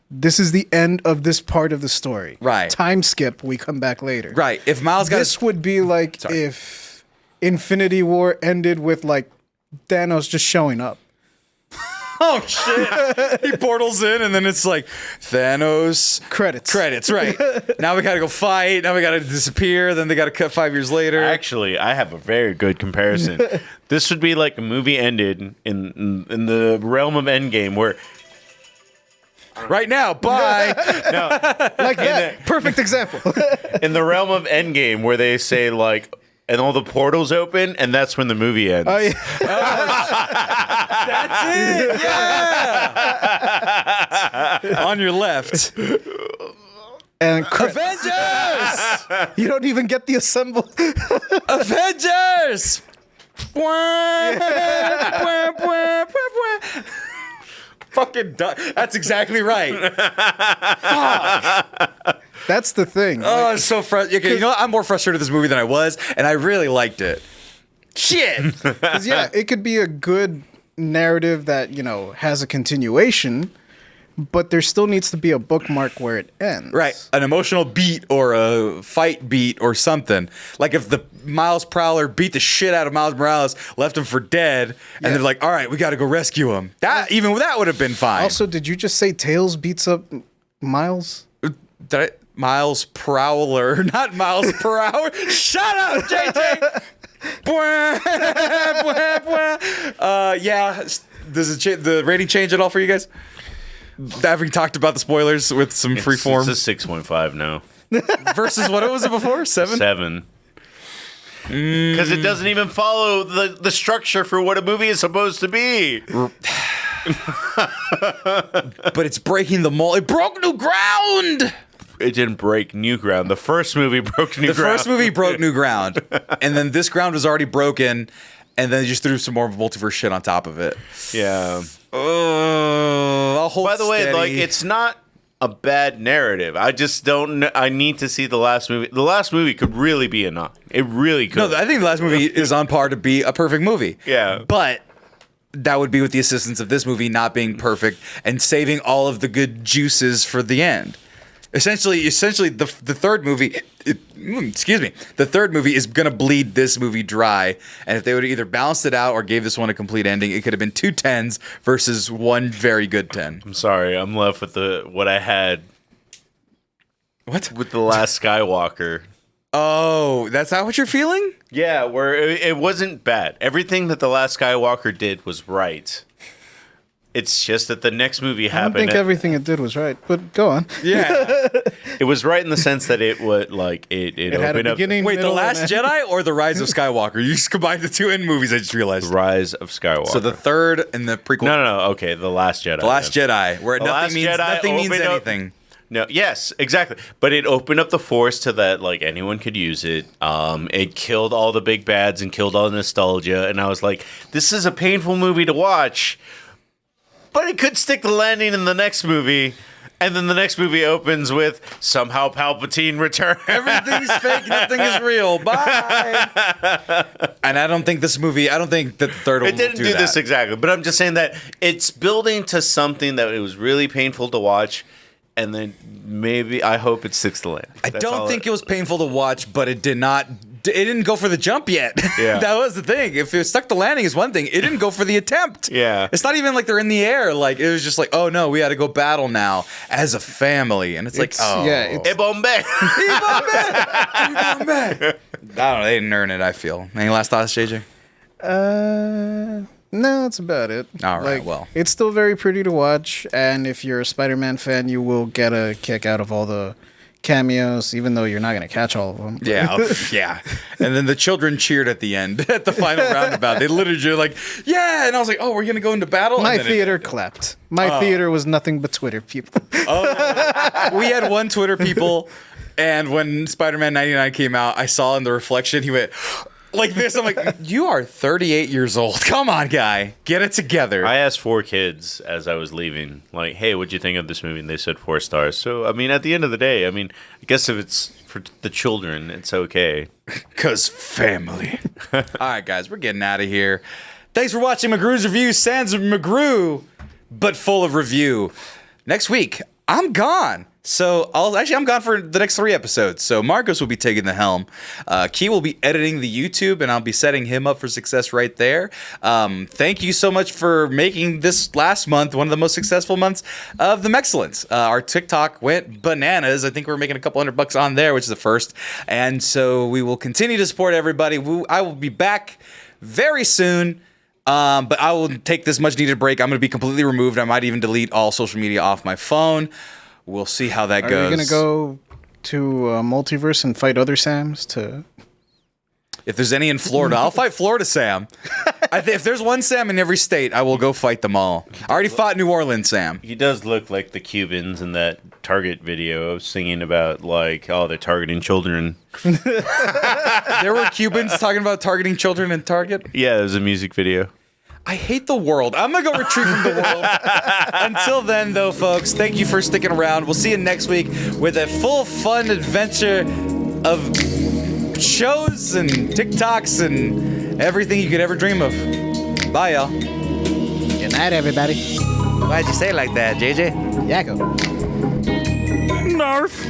the end of this part of the story. Right. Time skip. We come back later. right. If Miles got This would be like if Infinity War ended with like Thanos just showing up. oh shit, he portals in and then it's like Thanos Credits. right. Now we gotta go fight. Now we gotta disappear. Then they gotta cut 5 years later. Actually, I have a very good comparison. This would be like a movie ended in the realm of Endgame where Right now, bye. no, Like that. Perfect example. in the realm of Endgame where they say like, and all the portals open, and that's when the movie ends. Oh yeah. That's it. Yeah. on your left. And Avengers! you don't even get the assemble. Avengers! Fucking that's exactly right. That's the thing. Oh, it's so frustrating. Okay, you know what? I'm more frustrated with this movie than I was, and I really liked it. Shit. 'Cause, yeah, it could be a good narrative that, has a continuation, but there still needs to be a bookmark where it ends. Right. An emotional beat or a fight beat or something. Like if the Miles Prowler beat the shit out of Miles Morales, left him for dead, and they're like, all right, we got to go rescue him. Even that would have been fine. Also, did you just say Tails beats up Miles? Miles Prowler, not Miles per hour. Shut up, JJ. Yeah. Does the rating change at all for you guys? Having talked about the spoilers with some freeform. It's a 6.5 now. Versus what was it before? 7? 7. Because it doesn't even follow the structure for what a movie is supposed to be. But it's breaking the mold. It broke new ground. It didn't break new ground. The first movie broke new ground. The first movie broke new ground. And then this ground was already broken. And then they just threw some more multiverse shit on top of it. Yeah. Oh, I'll hold By the way, steady. it's not a bad narrative. I just don't. I need to see the last movie. The last movie could really be a 9. It really could. No, I think the last movie is on par to be a perfect movie. Yeah. But that would be with the assistance of this movie not being perfect and saving all of the good juices for the end. Essentially, the third movie, the third movie is going to bleed this movie dry. And if they would have either balanced it out or gave this one a complete ending, it could have been 2 10s versus one very good 10. I'm sorry. I'm left with what I had. What? With The Last Skywalker. Oh, that's not what you're feeling? Yeah, where it wasn't bad. Everything that The Last Skywalker did was right. It's just that the next movie I don't happened. think everything it did was right, but go on. Yeah. It was right in the sense that it would it had a opened up. beginning, Wait, The middle, Last and end. Jedi or The Rise of Skywalker? You just combined the two in movies, I just realized. Rise of Skywalker. So the third and the prequel. no. Okay, The Last Jedi. The Last Jedi, where The nothing Last means Jedi opened up- anything. No, yes, exactly. But it opened up the Force to that, like, anyone could use it. It killed all the big bads and killed all the nostalgia. And I was like, this is a painful movie to watch. But it could stick the landing in the next movie. And then the next movie opens with somehow Palpatine returns. Everything's fake, nothing is real. Bye. And I don't think that the third one It didn't will do that. this exactly. But I'm just saying that it's building to something that it was really painful to watch. And then maybe I hope it sticks the landing. I don't think it was painful to watch, but it didn't go for the jump yet. Yeah. That was the thing. If it stuck the landing is one thing. It didn't go for the attempt. Yeah. It's not even like they're in the air. Like, it was just like, oh no, we got to go battle now as a family. And it's like, oh. Yeah, it's, Hey, Bombe. I don't know. They didn't earn it, I feel. Any last thoughts, JJ? no, that's about it. All right, well. It's still very pretty to watch, and if you're a Spider-Man fan, you will get a kick out of all the cameos, even though you're not going to catch all of them. Yeah, yeah. And then the children cheered at the end, at the final roundabout. They literally were like, yeah. And I was like, oh, we're going to go into battle? My And then theater clapped. My theater was nothing but Twitter people. we had one Twitter people, and when Spider-Man 99 came out, I saw in the reflection, he went like this. I'm like, you are 38 years old. Come on, guy. Get it together. I asked 4 kids as I was leaving, like, hey, what'd you think of this movie? And they said 4 stars. So, I mean, at the end of the day, I mean, I guess if it's for the children, it's okay. Because family. All right, guys, we're getting out of here. Thanks for watching McGrew's Review. Sans McGrew, but full of review. Next week, I'm gone. So I'm gone for the next 3 episodes. So Marcos will be taking the helm. Key will be editing the YouTube, and I'll be setting him up for success right there. Thank you so much for making this last month one of the most successful months of the Mexcellence. Our TikTok went bananas. I think we're making a couple $100 on there, which is the first. And so we will continue to support everybody. I will be back very soon. But I will take this much needed break. I'm going to be completely removed. I might even delete all social media off my phone. We'll see how that Are goes. you going to go to Multiverse and fight other Sams to... If there's any in Florida, I'll fight Florida Sam. If there's one Sam in every state, I will go fight them all. I already fought New Orleans Sam. He does look like the Cubans in that Target video singing about, like, oh, they're targeting children. There were Cubans talking about targeting children in Target? Yeah, there's a music video. I hate the world. I'm going to go retreat from the world. Until then, though, folks, thank you for sticking around. We'll see you next week with a full fun adventure of shows and TikToks and everything you could ever dream of. Bye, y'all. Good night, everybody. Why'd you say it like that, JJ? Yakko. Narf.